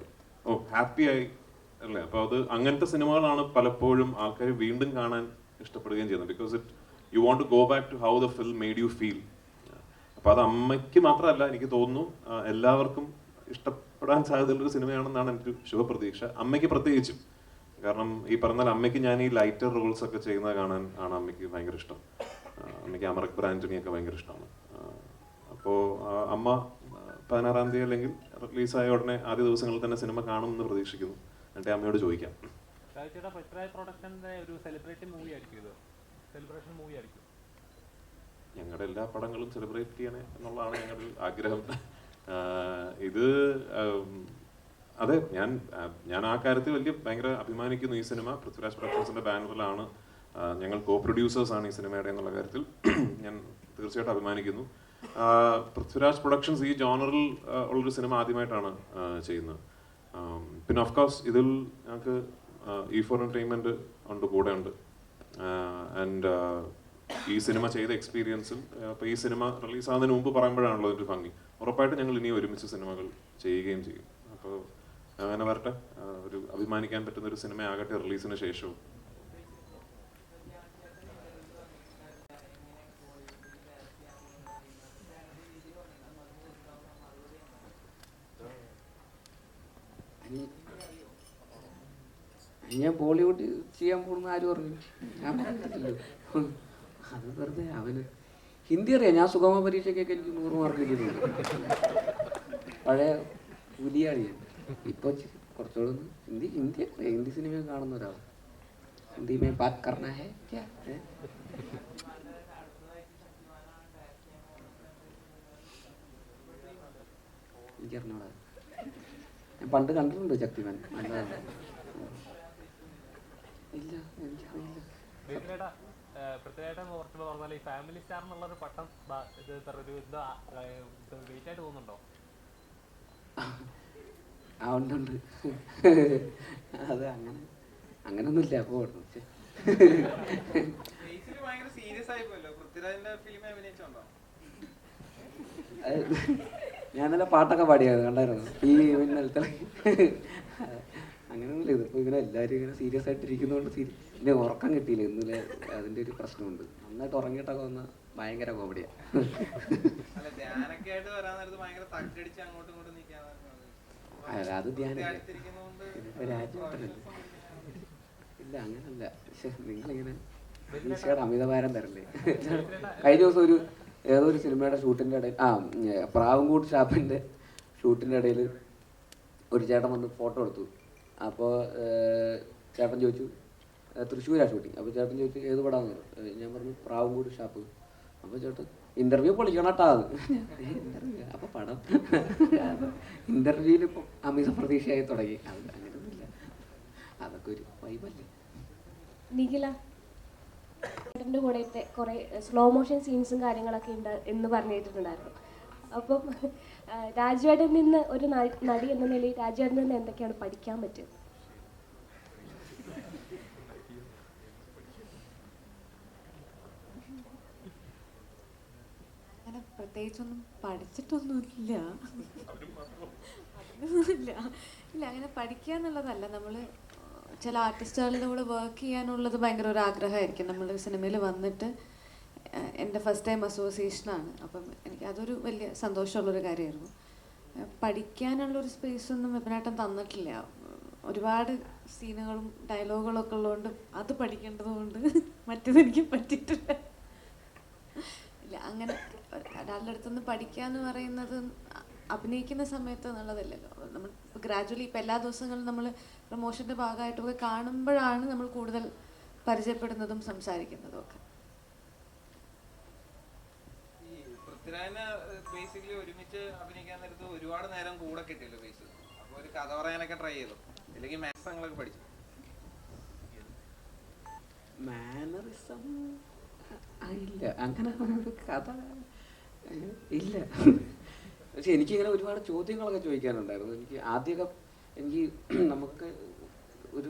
ഹാപ്പിയായി അല്ലേ. അപ്പോൾ അത് അങ്ങനത്തെ സിനിമകളാണ് പലപ്പോഴും ആൾക്കാർ വീണ്ടും കാണാൻ ഇഷ്ടപ്പെടുകയും ചെയ്യുന്നത്. Because you want to go back to how the film made you feel. അപ്പോൾ അത് അമ്മയ്ക്ക് മാത്രമല്ല, എനിക്ക് തോന്നുന്നു എല്ലാവർക്കും ഇഷ്ടപ്പെടാൻ സാധ്യതയുള്ളൊരു സിനിമയാണെന്നാണ് എൻ്റെ ഒരു ശുഭപ്രതീക്ഷ. അമ്മയ്ക്ക് പ്രത്യേകിച്ചും, കാരണം ഈ പറഞ്ഞാൽ അമ്മയ്ക്ക് ഞാൻ ഈ ലൈറ്റർ റോൾസ് ഒക്കെ ചെയ്യുന്നത് കാണാൻ ആണ് അമ്മയ്ക്ക് ഭയങ്കര ഇഷ്ടം. അമ്മയ്ക്ക് അമറക് ബ്രാൻഡനിയൊക്കെ ഭയങ്കര ഇഷ്ടമാണ്. അപ്പോൾ അമ്മ 16-ാം തീയതി അല്ലെങ്കിൽ റിലീസായ ഉടനെ ആദ്യ ദിവസങ്ങളിൽ തന്നെ സിനിമ കാണുമെന്ന് പ്രതീക്ഷിക്കുന്നു. എന്നിട്ട് അമ്മയോട് ചോദിക്കാം. ഞങ്ങളുടെ എല്ലാ പടങ്ങളും സെലിബ്രേറ്റ് ചെയ്യണേ എന്നുള്ളതാണ് ഞങ്ങളുടെ ആഗ്രഹം. ഇത് അതെ, ഞാൻ ആ കാര്യത്തിൽ ഭയങ്കര അഭിമാനിക്കുന്നു. ഈ സിനിമ പൃഥ്വിരാജ് പ്രൊഡക്ഷൻസിന്റെ ബാനറിലാണ്, ഞങ്ങൾ കോ പ്രൊഡ്യൂസേഴ്സാണ് ഈ സിനിമയുടെ എന്നുള്ള കാര്യത്തിൽ ഞാൻ തീർച്ചയായിട്ടും അഭിമാനിക്കുന്നു. പൃഥ്വിരാജ് പ്രൊഡക്ഷൻസ് ഈ ജോണറിൽ ഉള്ളൊരു സിനിമ ആദ്യമായിട്ടാണ് ചെയ്യുന്നത്. പിന്നെ ഓഫ് കോഴ്സ് ഇതിൽ ഞങ്ങൾക്ക് E4 Entertainment ഉണ്ട്, കൂടെ ഉണ്ട്. ആൻഡ് ഈ സിനിമ ചെയ്ത എക്സ്പീരിയൻസും അപ്പോൾ ഈ സിനിമ റിലീസാകുന്നതിന് മുമ്പ് പറയുമ്പോഴാണല്ലോ അതിൻ്റെ ഭംഗി. ഉറപ്പായിട്ട് ഞങ്ങൾ ഇനി ഒരുമിച്ച് സിനിമകൾ ചെയ്യുകയും ചെയ്യും. അപ്പോൾ അങ്ങനെ വരട്ടെ. ഒരു അഭിമാനിക്കാൻ പറ്റുന്ന ഒരു സിനിമ ആകട്ടെ റിലീസിന് ശേഷവും. ഞാൻ ബോളിവുഡ് ചെയ്യാൻ പോകുന്ന ആര് പറഞ്ഞു? ഞാൻ പറഞ്ഞില്ലല്ലോ. അത് വെറുതെ അവന് ഹിന്ദി അറിയാം. ഞാൻ സുഗമ പരീക്ഷയ്ക്കൊക്കെ എനിക്ക് 100 മാർക്ക് കിട്ടിയിട്ടുണ്ട്. പഴയ പുലിയാളിയാണ്. ഇപ്പോൾ കുറച്ചുകൂടെ ഹിന്ദി സിനിമ കാണുന്ന ഒരാൾ. ഹിന്ദി മേ ബാത് കർണ ഹൈ ക്യാ? എനിക്കറിഞ്ഞോടാ. ഞാൻ പണ്ട് കണ്ടിട്ടുണ്ട് ശക്തിമാൻ. നല്ലതാണ്. ഇല്ല, എനിക്കറിയില്ല. പ്രത്യേകമായിട്ട് ഓർക്കുമ്പോൾ പറഞ്ഞാൽ ഈ ഫാമിലി സ്റ്റാർ എന്നുള്ളൊരു പട്ടം വെയിറ്റ് ആയിട്ട് തോന്നുന്നുണ്ടോ? ആ ഉണ്ട്. അത് അങ്ങനൊന്നുമില്ല. അപ്പോൾ ഭയങ്കര സീരിയസ് ആയി പോയല്ലോ. പൃഥ്വിരാജിന്റെ ഫിലിം അഭിനയിച്ചോണ്ടോ? ഞാൻ നല്ല പാട്ടൊക്കെ പാടിയത് കണ്ടായിരുന്നു ഈ ഇന്നലത്തെ. അങ്ങനെയൊന്നുമില്ല. ഇതിപ്പോൾ ഇങ്ങനെ എല്ലാവരും ഇങ്ങനെ സീരിയസ് ആയിട്ടിരിക്കുന്നതുകൊണ്ട് പിന്നെ ഉറക്കം കിട്ടിയില്ല ഇന്നലെ. അതിൻ്റെ ഒരു പ്രശ്നമുണ്ട്. നന്നായിട്ട് ഉറങ്ങിയിട്ടൊക്കെ വന്ന് ഭയങ്കര കോമഡിയാണ്. അത് ധ്യാനല്ലേ? ഇതിപ്പോൾ രാജ്യം ഇല്ല, അങ്ങനല്ല. നിങ്ങളിങ്ങനെ ഈശോയുടെ അമിതഭാരം തരല്ലേ. കഴിഞ്ഞ ദിവസം ഏതോ ഒരു സിനിമയുടെ ഷൂട്ടിൻ്റെ ഇടയിൽ പ്രാവൻകൂട് ഷാപ്പിൻ്റെ ഷൂട്ടിൻ്റെ ഇടയിൽ ഒരു ചേട്ടൻ വന്ന് ഫോട്ടോ എടുത്തു. അപ്പോൾ ചേട്ടൻ ചോദിച്ചു തൃശ്ശൂരാണ് ഷൂട്ടിങ്. അപ്പോൾ ചേട്ടൻ ചോദിച്ചു ഏത് പടമാണെന്ന് പറഞ്ഞു. ഞാൻ പറഞ്ഞു പ്രാവൻകൂട് ഷാപ്പ്. അപ്പോൾ ചേട്ടൻ ഇൻ്റർവ്യൂ പൊളിക്കണട്ടാ അത്. ഇൻ്റർവ്യൂ അപ്പോൾ പടം ഇൻ്റർവ്യൂവിൽ ഇപ്പോൾ അമിത പ്രതീക്ഷയായി തുടങ്ങി. അങ്ങനെയൊന്നുമില്ല. അതൊക്കെ ഒരു വൈബല്ലേ. നിഖില ചേട്ടൻ്റെ കൂടെ കുറേ സ്ലോ മോഷൻ സീൻസും കാര്യങ്ങളൊക്കെ ഉണ്ട് എന്ന് പറഞ്ഞിട്ടുണ്ടായിരുന്നു. അപ്പം രാജുവേട്ടൻ നിന്ന് ഒരു നടി എന്ന നിലയിൽ രാജുവേട്ടൻ നിന്ന് എന്തൊക്കെയാണ് പഠിക്കാൻ പറ്റുക? അങ്ങനെ പ്രത്യേകിച്ചൊന്നും പഠിച്ചിട്ടൊന്നുമില്ല. ഇല്ല, അങ്ങനെ പഠിക്കുക എന്നുള്ളതല്ല. നമ്മൾ ചില ആർട്ടിസ്റ്റുകളുടെ കൂടെ വർക്ക് ചെയ്യാനുള്ളത് ഭയങ്കര ഒരു ആഗ്രഹമായിരിക്കും. നമ്മൾ സിനിമയിൽ വന്നിട്ട് എൻ്റെ ഫസ്റ്റ് ടൈം അസോസിയേഷനാണ്. അപ്പം എനിക്ക് അതൊരു വലിയ സന്തോഷമുള്ളൊരു കാര്യമായിരുന്നു. പഠിക്കാനുള്ളൊരു സ്പേസൊന്നും വിപിനേട്ടൻ തന്നിട്ടില്ല. ഒരുപാട് സീനുകളും ഡയലോഗുകളൊക്കെ ഉള്ളതുകൊണ്ട് അത് പഠിക്കേണ്ടതുകൊണ്ട് മറ്റേതെനിക്ക് പറ്റിയിട്ടില്ല. ഇല്ല, അങ്ങനെ ഒരാളുടെ അടുത്തുനിന്ന് പഠിക്കുക എന്ന് പറയുന്നത് അഭിനയിക്കുന്ന സമയത്ത് എന്നുള്ളതല്ലല്ലോ. നമ്മൾ ഗ്രാജുവലി ഇപ്പം എല്ലാ ദിവസങ്ങളും നമ്മൾ പ്രൊമോഷൻ്റെ ഭാഗമായിട്ടൊക്കെ കാണുമ്പോഴാണ് നമ്മൾ കൂടുതൽ പരിചയപ്പെടുന്നതും സംസാരിക്കുന്നതും ഒക്കെ. പൃഥ്വിരാജിനെ ബേസിക്കലി ഒരുമിച്ച് അഭിനയിക്കാൻ നേരത്ത് ഒരുപാട് നേരം കൂടെ കിട്ടിയല്ലോ ബേസ്. അപ്പോൾ ഒരു കഥ പറയാനൊക്കെ ട്രൈ ചെയ്തു, അല്ലെങ്കിൽ മാത്സങ്ങളൊക്കെ പഠിച്ചു? മാനറിസം ഇല്ല, അങ്ങനെ കഥ ഇല്ല. പക്ഷെ എനിക്കിങ്ങനെ ഒരുപാട് ചോദ്യങ്ങളൊക്കെ ചോദിക്കാനുണ്ടായിരുന്നു. എനിക്ക് ആദ്യമൊക്കെ നമുക്ക് ഒരു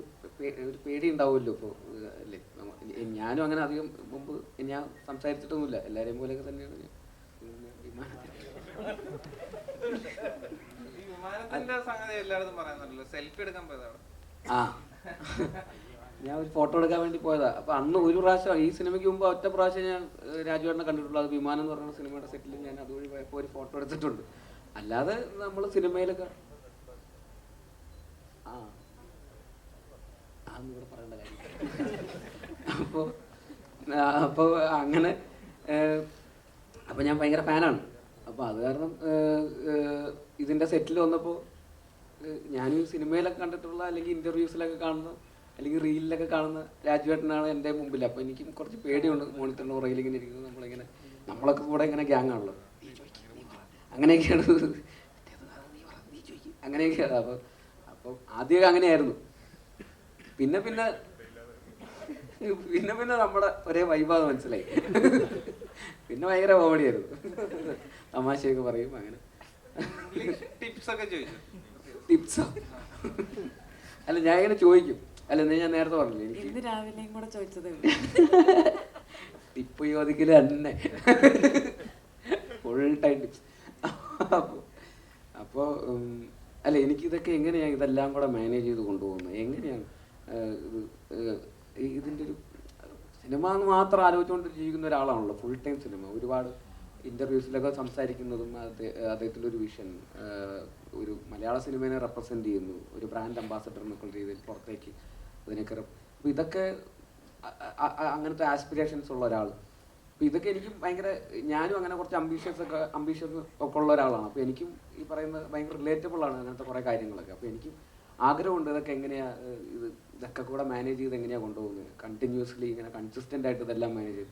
പേടി ഉണ്ടാവുമല്ലോ. ഇപ്പോൾ അല്ലേ, ഞാനും അങ്ങനെ അധികം മുമ്പ് ഞാൻ സംസാരിച്ചിട്ടൊന്നുമില്ല. എല്ലാവരെയും പോലെയൊക്കെ തന്നെയാണ് വിമാനത്തിന്റെ സംഗതി എല്ലായിടത്തും പറയുന്നുണ്ടല്ലോ, സെൽഫി എടുക്കാൻ പോയതാണ്. ഞാൻ ഒരു ഫോട്ടോ എടുക്കാൻ വേണ്ടി പോയതാ. അപ്പൊ അന്ന് ഒരു പ്രാവശ്യം, ഈ സിനിമയ്ക്ക് മുമ്പ് ഒറ്റ പ്രാവശ്യം ഞാൻ രാജുവേട്ടനെ കണ്ടിട്ടുള്ളൂ. അത് വിമാനം എന്ന് പറയുന്ന സിനിമയുടെ സെറ്റിൽ ഞാൻ അതുവഴി പോയപ്പോൾ ഒരു ഫോട്ടോ എടുത്തിട്ടുണ്ട്. അല്ലാതെ നമ്മൾ സിനിമയിലൊക്കെ ഇവിടെ പറയേണ്ട കാര്യം. അപ്പോൾ അങ്ങനെ അപ്പോൾ ഞാൻ ഭയങ്കര ഫാനാണ്. അപ്പോൾ അത് കാരണം ഇതിൻ്റെ സെറ്റിൽ വന്നപ്പോൾ ഞാനും സിനിമയിലൊക്കെ കണ്ടിട്ടുള്ള, അല്ലെങ്കിൽ ഇൻ്റർവ്യൂസിലൊക്കെ കാണുന്ന, അല്ലെങ്കിൽ റീലിലൊക്കെ കാണുന്ന രാജുവേട്ടനാണ് എൻ്റെ മുമ്പിൽ. അപ്പോൾ എനിക്കും കുറച്ച് പേടിയുണ്ട്. മോണിറ്ററിൻ്റെ പുറകിൽ ഇങ്ങനെ ഇരിക്കുന്നത്, നമ്മളൊക്കെ കൂടെ ഇങ്ങനെ ഗ്യാങ്ങാണല്ലോ, അങ്ങനെയൊക്കെയാണ്, അങ്ങനെയൊക്കെയാണ്. അപ്പം ആദ്യമൊക്കെ അങ്ങനെയായിരുന്നു. പിന്നെ നമ്മുടെ ഒരേ വൈബാന്ന് മനസ്സിലായി. പിന്നെ ഭയങ്കര കോമഡിയായിരുന്നു, തമാശയൊക്കെ പറയും. അങ്ങനെ ടിപ്സോ അല്ല, ഞാൻ ഇങ്ങനെ ചോദിക്കും. അല്ല, ഞാൻ നേരത്തെ പറഞ്ഞില്ലേ, എനിക്ക് രാവിലെയും കൂടെ ചോദിച്ചതേ ടിപ്പ് ചോദിക്കല് തന്നെ, ഫുൾ ടൈം ടിപ്സ്. അപ്പോൾ അല്ല എനിക്കിതൊക്കെ എങ്ങനെയാണ് ഇതെല്ലാം കൂടെ മാനേജ് ചെയ്ത് കൊണ്ടുപോകുന്നത്, എങ്ങനെയാണ് ഇതിൻ്റെ ഒരു സിനിമ എന്ന് മാത്രം ആലോചിച്ചുകൊണ്ട് ജീവിക്കുന്ന ഒരാളാണല്ലോ ഫുൾ ടൈം സിനിമ. ഒരുപാട് ഇൻ്റർവ്യൂസിലൊക്കെ സംസാരിക്കുന്നതും അദ്ദേഹത്തിൻ്റെ ഒരു വിഷൻ, ഒരു മലയാള സിനിമയെ റെപ്രസെൻ്റ് ചെയ്യുന്നു, ഒരു ബ്രാൻഡ് അംബാസഡർ എന്നൊക്കെ രീതിയിൽ പുറത്തേക്ക് അതിനൊക്കെ. അപ്പോൾ ഇതൊക്കെ അങ്ങനത്തെ ആസ്പിറേഷൻസ് ഉള്ള ഒരാൾ. അപ്പോൾ ഇതൊക്കെ എനിക്കും ഭയങ്കര, ഞാനും അങ്ങനെ കുറച്ച് അംബീഷ്യസ് ഒക്കെ ഉള്ള ഒരാളാണ്. അപ്പോൾ എനിക്കും ഈ പറയുന്നത് ഭയങ്കര റിലേറ്റബിൾ ആണ് അങ്ങനത്തെ കുറേ കാര്യങ്ങളൊക്കെ. അപ്പോൾ എനിക്കും ആഗ്രഹമുണ്ട് ഇതൊക്കെ എങ്ങനെയാണ് ഇതൊക്കെ കൂടെ മാനേജ് ചെയ്ത് എങ്ങനെയാണ് കൊണ്ടുപോകുന്നത്, കണ്ടിന്യൂസ്ലി ഇങ്ങനെ കൺസിസ്റ്റൻ്റ് ആയിട്ട് ഇതെല്ലാം മാനേജ് ചെയ്ത്.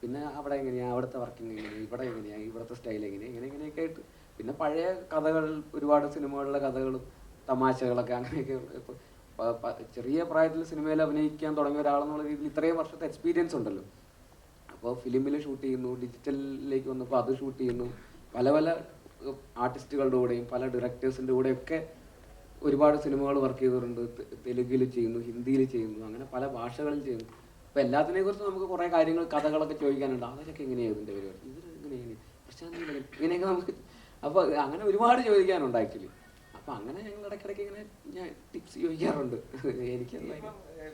പിന്നെ അവിടെ എങ്ങനെയാണ്, അവിടുത്തെ വർക്കിംഗ് എങ്ങനെയാണ്, ഇവിടെ എങ്ങനെയാണ്, ഇവിടുത്തെ സ്റ്റൈൽ എങ്ങനെയാണ്, ഇങ്ങനെയൊക്കെ ആയിട്ട്. പിന്നെ പഴയ കഥകൾ, ഒരുപാട് സിനിമകളിലെ കഥകളും തമാശകളൊക്കെ അങ്ങനെയൊക്കെ. ഇപ്പോൾ ചെറിയ പ്രായത്തിൽ സിനിമയിൽ അഭിനയിക്കാൻ തുടങ്ങിയ ഒരാളെന്നുള്ള രീതിയിൽ ഇത്രയും വർഷത്തെ എക്സ്പീരിയൻസ് ഉണ്ടല്ലോ. അപ്പോൾ ഫിലിമിൽ ഷൂട്ട് ചെയ്യുന്നു, ഡിജിറ്റലിലേക്ക് വന്നപ്പോൾ അത് ഷൂട്ട് ചെയ്യുന്നു, പല പല ആർട്ടിസ്റ്റുകളുടെ കൂടെയും പല ഡയറക്ടേഴ്സിൻ്റെ കൂടെയൊക്കെ ഒരുപാട് സിനിമകൾ വർക്ക് ചെയ്തിട്ടുണ്ട്. തെലുങ്കിൽ ചെയ്യുന്നു, ഹിന്ദിയിൽ ചെയ്യുന്നു, അങ്ങനെ പല ഭാഷകളിൽ ചെയ്യുന്നു. അപ്പോൾ എല്ലാത്തിനെ കുറിച്ച് നമുക്ക് കുറേ കാര്യങ്ങൾ, കഥകളൊക്കെ ചോദിക്കാനുണ്ട്. അതൊക്കെ എങ്ങനെയാണ് ഇതിൻ്റെ പരിപാടി, ഇങ്ങനെയാണ് പ്രശ്നം, ഇങ്ങനെയൊക്കെ നമുക്ക്. അപ്പോൾ അങ്ങനെ ഒരുപാട് ചോദിക്കാനുണ്ട് ആക്ച്വലി. അപ്പോൾ അങ്ങനെ ഞങ്ങൾ ഇടയ്ക്കിടയ്ക്ക് ഇങ്ങനെ ഞാൻ ടിപ്സ് ചോദിക്കാറുണ്ട്. എനിക്ക്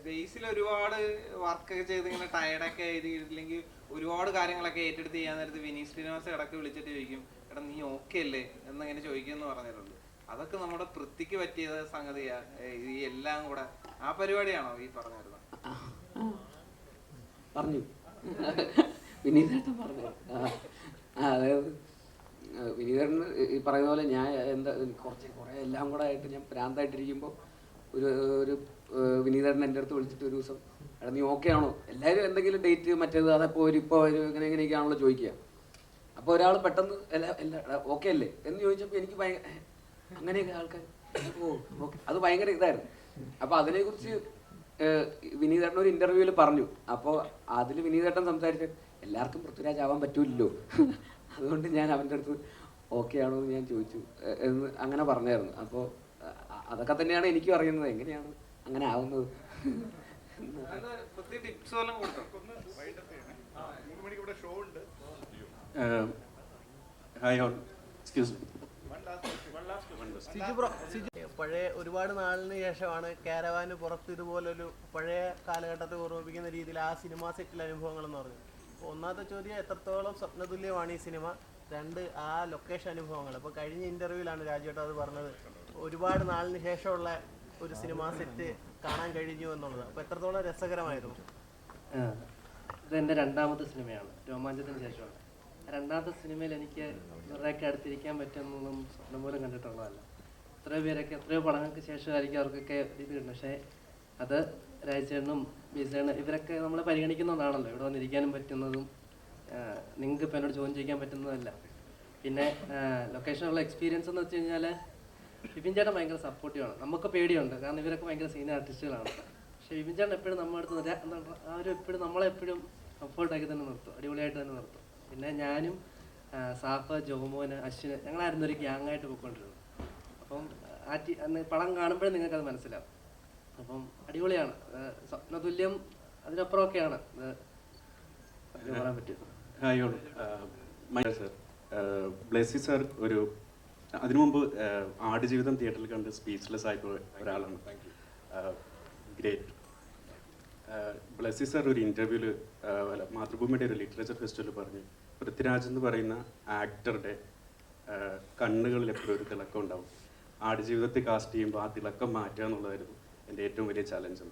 ബേസിൽ ഒരുപാട് വർക്കൊക്കെ ചെയ്ത് ഇങ്ങനെ ടയർഡൊക്കെ ചെയ്തില്ലെങ്കിൽ ഒരുപാട് കാര്യങ്ങളൊക്കെ ഏറ്റെടുത്ത് ചെയ്യാൻ നേരത്ത് വിനീത് ശ്രീനിവാസ് ഇടയ്ക്ക് വിളിച്ചിട്ട് ചോദിക്കും, എടാ നീ ഓക്കെ അല്ലേ എന്നിങ്ങനെ ചോദിക്കുമെന്ന് പറഞ്ഞിട്ടുണ്ട്. അതൊക്കെ നമ്മുടെ പൃഥ്വിക്ക് പറ്റിയ സംഗതിയാ, ഈ എല്ലാം കൂടെ ആ പരിപാടിയാണോ ഈ പറഞ്ഞിരുന്നത്? പറഞ്ഞു വിനീതേട്ടൻ പറഞ്ഞു. അതായത് വിനീതേട്ടൻ ഈ പറയുന്ന പോലെ ഞാൻ കുറേ എല്ലാം കൂടെ ആയിട്ട് ഞാൻ ഭ്രാന്തായിട്ടിരിക്കുമ്പോൾ ഒരു വിനീതേട്ടൻ എൻ്റെ അടുത്ത് വിളിച്ചിട്ട് ഒരു ദിവസം, എടാ നീ ഓക്കെ ആണോ, എല്ലാവരും എന്തെങ്കിലും ഡേറ്റ് മറ്റേത് അതപ്പോൾ ഇപ്പോൾ ഇങ്ങനെയൊക്കെയാണല്ലോ ചോദിക്കുക. അപ്പോൾ ഒരാൾ പെട്ടെന്ന് ഓക്കെ അല്ലേ എന്ന് ചോദിച്ചപ്പോൾ എനിക്ക് ഭയങ്കര അങ്ങനെയൊക്കെ ആൾക്കാർ ഓക്കെ, അത് ഭയങ്കര ഇതായിരുന്നു. അപ്പോൾ അതിനെക്കുറിച്ച് വിനീതേട്ടൻ ഒരു ഇൻ്റർവ്യൂവിൽ പറഞ്ഞു. അപ്പോൾ അതിൽ വിനീതേട്ടൻ സംസാരിച്ച എല്ലാവർക്കും പൃഥ്വിരാജ് ആവാൻ പറ്റൂല്ലോ, അതുകൊണ്ട് ഞാൻ അവൻ്റെ അടുത്ത് ഓക്കെ ആണോ എന്ന് ഞാൻ ചോദിച്ചു എന്ന് അങ്ങനെ പറഞ്ഞായിരുന്നു. അപ്പോൾ അതൊക്കെ തന്നെയാണ് എനിക്കും അറിയുന്നത്, എങ്ങനെയാണ് അങ്ങനെ ആവുന്നത്. പഴയ ഒരുപാട് നാളിന് ശേഷമാണ് കാരവാന് പുറത്ത് ഇതുപോലൊരു പഴയ കാലഘട്ടത്തെ ഓർമ്മിപ്പിക്കുന്ന രീതിയിൽ ആ സിനിമാ സെറ്റിലെ അനുഭവങ്ങൾ എന്ന് പറഞ്ഞു. ഒന്നാമത്തെ ചോദ്യം, എത്രത്തോളം സ്വപ്നതുല്യമാണ് ഈ സിനിമ? രണ്ട്, ആ ലൊക്കേഷൻ അനുഭവങ്ങൾ. അപ്പോൾ കഴിഞ്ഞ ഇൻ്റർവ്യൂവിലാണ് രാജേട്ടൻ അത് പറഞ്ഞത്, ഒരുപാട് നാളിന് ശേഷമുള്ള ഒരു സിനിമാ സെറ്റ് കാണാൻ കഴിഞ്ഞു എന്നുള്ളത്. അപ്പോൾ എത്രത്തോളം രസകരമായിരുന്നു? ഇതെൻ്റെ രണ്ടാമത്തെ സിനിമയാണ്, രോമാഞ്ചത്തിന് ശേഷമാണ്. രണ്ടാമത്തെ സിനിമയിൽ എനിക്ക് ഇവരുടെയൊക്കെ അടുത്തിരിക്കാൻ പറ്റുന്നതും സ്വപ്നം പോലും കണ്ടിട്ടുള്ളതല്ല. എത്രയോ പേരൊക്കെ എത്രയോ പടങ്ങൾക്ക് ശേഷമായിരിക്കും അവർക്കൊക്കെ ഇത് കിട്ടുന്നത്. പക്ഷേ അത് രാജേട്ടനും ബിജേട്ടനും ഇവരൊക്കെ നമ്മളെ പരിഗണിക്കുന്നതാണല്ലോ ഇവിടെ വന്നിരിക്കാനും പറ്റുന്നതും നിങ്ങൾക്ക് ഇപ്പം എന്നോട് ചോദ്യം ചെയ്യാൻ പറ്റുന്നതല്ല. പിന്നെ ലൊക്കേഷനുള്ള എക്സ്പീരിയൻസ് എന്ന് വെച്ച് കഴിഞ്ഞാൽ വിപിൻ ചേട്ടൻ ഭയങ്കര സപ്പോർട്ടീവാണ്. നമുക്ക് പേടിയുണ്ട്, കാരണം ഇവരൊക്കെ ഭയങ്കര സീനിയർ ആർട്ടിസ്റ്റുകളാണ്. പക്ഷേ വിപിൻ ചേട്ടൻ എപ്പോഴും നമ്മുടെ അടുത്ത് അവരെപ്പോഴും നമ്മളെപ്പോഴും കംഫർട്ടാക്കി തന്നെ നിർത്തും, അടിപൊളിയായിട്ട് തന്നെ നിർത്തും. പിന്നെ ഞാനും സാഫ്, ജോമോന്, അശ്വിന് ഞങ്ങളായിരുന്നു ഒരു ഗ്യാങ്ങായിട്ട് പോയിക്കൊണ്ടിരുന്നത്. അപ്പം പടം കാണുമ്പോഴേ നിങ്ങൾക്കത് മനസ്സിലാവും. അപ്പം അടിപൊളിയാണ്, സ്വപ്നതുല്യം അതിനപ്പുറമൊക്കെയാണ് പറയാൻ പറ്റും. സർ, ബ്ലെസ്സി സർ ഒരു അതിനു മുമ്പ് ആടുജീവിതം തിയേറ്ററിൽ കണ്ട് സ്പീച്ച്ലെസ് ആയിട്ടുള്ള ഒരാളാണ്. ഗ്രേറ്റ്. ബ്ലെസ്സി സർ ഒരു ഇൻ്റർവ്യൂവിൽ മാതൃഭൂമിയുടെ ഒരു ലിറ്ററേച്ചർ ഫെസ്റ്റിവൽ പറഞ്ഞു, പൃഥ്വിരാജ് എന്ന് പറയുന്ന ആക്ടറുടെ കണ്ണുകളിൽ എപ്പോഴും ഒരു തിളക്കം ഉണ്ടാവും. ആടുജീവിതത്തെ കാസ്റ്റ് ചെയ്യുമ്പോൾ ആ തിളക്കം മാറ്റുക എന്നുള്ളതായിരുന്നു എൻ്റെ ഏറ്റവും വലിയ ചലഞ്ച്.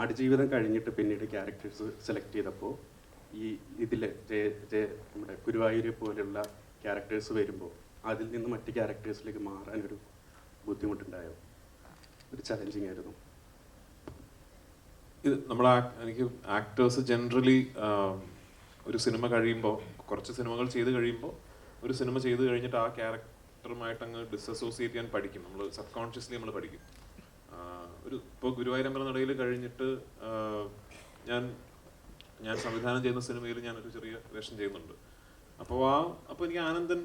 ആടുജീവിതം കഴിഞ്ഞിട്ട് പിന്നീട് ക്യാരക്ടേഴ്സ് സെലക്ട് ചെയ്തപ്പോൾ ഇതിൽ നമ്മുടെ ഗുരുവായൂരെ പോലെയുള്ള ക്യാരക്ടേഴ്സ് വരുമ്പോൾ അതിൽ നിന്ന് മറ്റ് ക്യാരക്ടേഴ്സിലേക്ക് മാറാനൊരു ബുദ്ധിമുട്ടുണ്ടായോ? ഒരു ചലഞ്ചിങ് ആയിരുന്നു ഇത്. എനിക്ക് ആക്ടേഴ്സ് ജനറലി ഒരു സിനിമ കഴിയുമ്പോൾ, കുറച്ച് സിനിമകൾ ചെയ്ത് കഴിയുമ്പോൾ, ഒരു സിനിമ ചെയ്ത് കഴിഞ്ഞിട്ട് ആ ക്യാരക്ടറുമായിട്ട് അങ്ങ് ഡിസസോസിയേറ്റ് ചെയ്യാൻ പഠിക്കും. നമ്മൾ സബ് കോൺഷ്യസ്ലി നമ്മൾ പഠിക്കും. ഇപ്പോൾ ഗുരുവായൂരമ്പല നടയിൽ കഴിഞ്ഞിട്ട് ഞാൻ സംവിധാനം ചെയ്യുന്ന സിനിമയിൽ ഞാനൊരു ചെറിയ വേഷം ചെയ്യുന്നുണ്ട്. അപ്പോൾ എനിക്ക് ആനന്ദൻ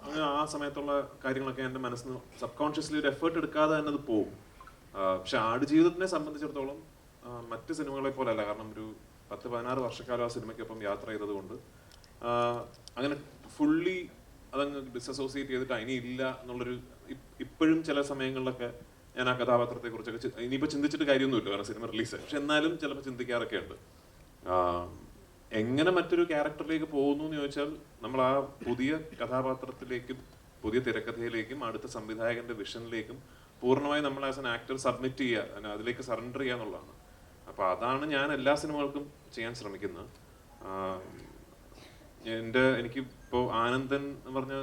അങ്ങനെ ആ സമയത്തുള്ള കാര്യങ്ങളൊക്കെ എൻ്റെ മനസ്സിന് സബ് കോൺഷ്യസ്ലി ഒരു എഫേർട്ട് എടുക്കാതെ തന്നെ അത് പോകും. പക്ഷെ ആടുജീവിതത്തിനെ സംബന്ധിച്ചിടത്തോളം മറ്റ് സിനിമകളെ പോലെ അല്ല. കാരണം ഒരു 10-16 വർഷക്കാലം ആ സിനിമയ്ക്കൊപ്പം യാത്ര ചെയ്തത് കൊണ്ട് അങ്ങനെ ഫുള്ളി അതങ്ങ് ഡിസസോസിയേറ്റ് ചെയ്തിട്ട് ഇനി ഇല്ല എന്നുള്ളൊരു ഇപ്പോഴും ചില സമയങ്ങളിലൊക്കെ ഞാൻ ആ കഥാപാത്രത്തെ കുറിച്ചൊക്കെ ഇനിയിപ്പോൾ ചിന്തിച്ചിട്ട് കാര്യമൊന്നുമില്ല, കാരണം സിനിമ റിലീസായി. പക്ഷെ എന്നാലും ചിലപ്പോൾ ചിന്തിക്കാറൊക്കെ ഉണ്ട്. എങ്ങനെ മറ്റൊരു ക്യാരക്ടറിലേക്ക് പോകുന്നു എന്ന് ചോദിച്ചാൽ, നമ്മൾ ആ പുതിയ കഥാപാത്രത്തിലേക്കും പുതിയ തിരക്കഥയിലേക്കും അടുത്ത സംവിധായകന്റെ വിഷനിലേക്കും പൂർണ്ണമായി നമ്മൾ ആസ് എൻ ആക്ടർ സബ്മിറ്റ് ചെയ്യുക, അതിലേക്ക് സറണ്ടർ ചെയ്യുക എന്നുള്ളതാണ്. അപ്പോൾ അതാണ് ഞാൻ എല്ലാ സിനിമകൾക്കും ചെയ്യാൻ ശ്രമിക്കുന്നത്. എനിക്ക് ഇപ്പോൾ ആനന്ദൻ എന്ന് പറഞ്ഞ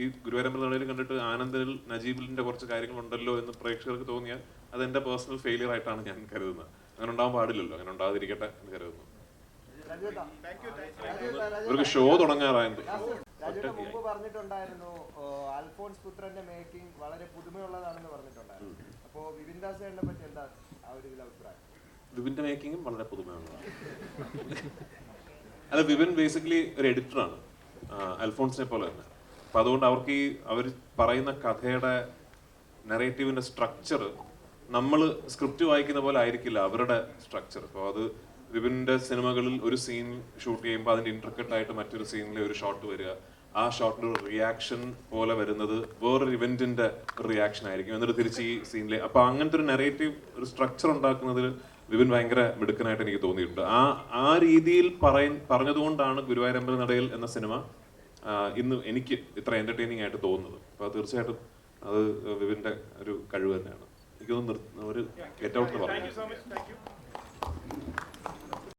ഈ ഗുരുവായൂരമ്പലനടയിൽ കണ്ടിട്ട് ആനന്ദനിൽ നജീബിലിന്റെ കുറച്ച് കാര്യങ്ങളുണ്ടല്ലോ എന്ന് പ്രേക്ഷകർക്ക് തോന്നിയാൽ അത് എൻ്റെ പേഴ്സണൽ ഫെയിലിയർ ആയിട്ടാണ് ഞാൻ കരുതുന്നത്. അങ്ങനെ ഉണ്ടാവാൻ പാടില്ലല്ലോ, അങ്ങനെ ഉണ്ടാകാതിരിക്കട്ടെ എന്ന് കരുതുന്നു. ഇവർക്ക് ഷോ തുടങ്ങാറായത് മുമ്പ് പറഞ്ഞിട്ടുണ്ടായിരുന്നു അൽഫോൺസ് പുത്രന്റെ മേക്കിംഗ് വളരെ പുതുമയുള്ളതാണെന്ന് പറഞ്ഞിട്ടുണ്ടായിരുന്നു. അപ്പോ വിപിൻ ദാസിനെ പറ്റി എന്താ ആ ഒരു അഭിപ്രായം? വിപിന്റെ മേക്കിങ്ങും വളരെ പുതുമയുള്ളതാണ്. അല്ല, വിപിൻ ബേസിക്കലി ഒരു എഡിറ്ററാണ്, അൽഫോൺസിനെ പോലെ തന്നെ. അപ്പൊ അതുകൊണ്ട് അവർക്ക് ഈ അവർ പറയുന്ന കഥയുടെ നെറേറ്റീവിന്റെ സ്ട്രക്ചർ നമ്മൾ സ്ക്രിപ്റ്റ് വായിക്കുന്ന പോലെ ആയിരിക്കില്ല അവരുടെ സ്ട്രക്ചർ. അപ്പോൾ അത് വിപിന്റെ സിനിമകളിൽ ഒരു സീൻ ഷൂട്ട് ചെയ്യുമ്പോൾ അതിന്റെ ഇന്റർകട്ട് ആയിട്ട് മറ്റൊരു സീനിലെ ഒരു ഷോട്ട് വരിക, ആ ഷോട്ടിന്റെ ഒരു റിയാക്ഷൻ പോലെ വരുന്നത് വേറൊരു ഇവന്റിന്റെ റിയാക്ഷൻ ആയിരിക്കും, എന്നിട്ട് തിരിച്ച് ഈ സീനിലെ. അപ്പൊ അങ്ങനത്തെ ഒരു നെറേറ്റീവ് ഒരു സ്ട്രക്ചർ ഉണ്ടാക്കുന്നതിൽ വിപിൻ ഭയങ്കര മിടുക്കനായിട്ട് എനിക്ക് തോന്നിയിട്ടുണ്ട്. ആ രീതിയിൽ പറഞ്ഞതുകൊണ്ടാണ് ഗുരുവായൂരമ്പലനടയിൽ എന്ന സിനിമ ഇന്ന് എനിക്ക് ഇത്ര എന്റർടൈനിങ് ആയിട്ട് തോന്നുന്നത്. അപ്പൊ തീർച്ചയായിട്ടും അത് വിപിന്റെ ഒരു കഴിവ് തന്നെയാണ്. എനിക്കൊന്ന് ഒരു ഗെറ്റ് ഔട്ട് എന്ന് പറഞ്ഞു.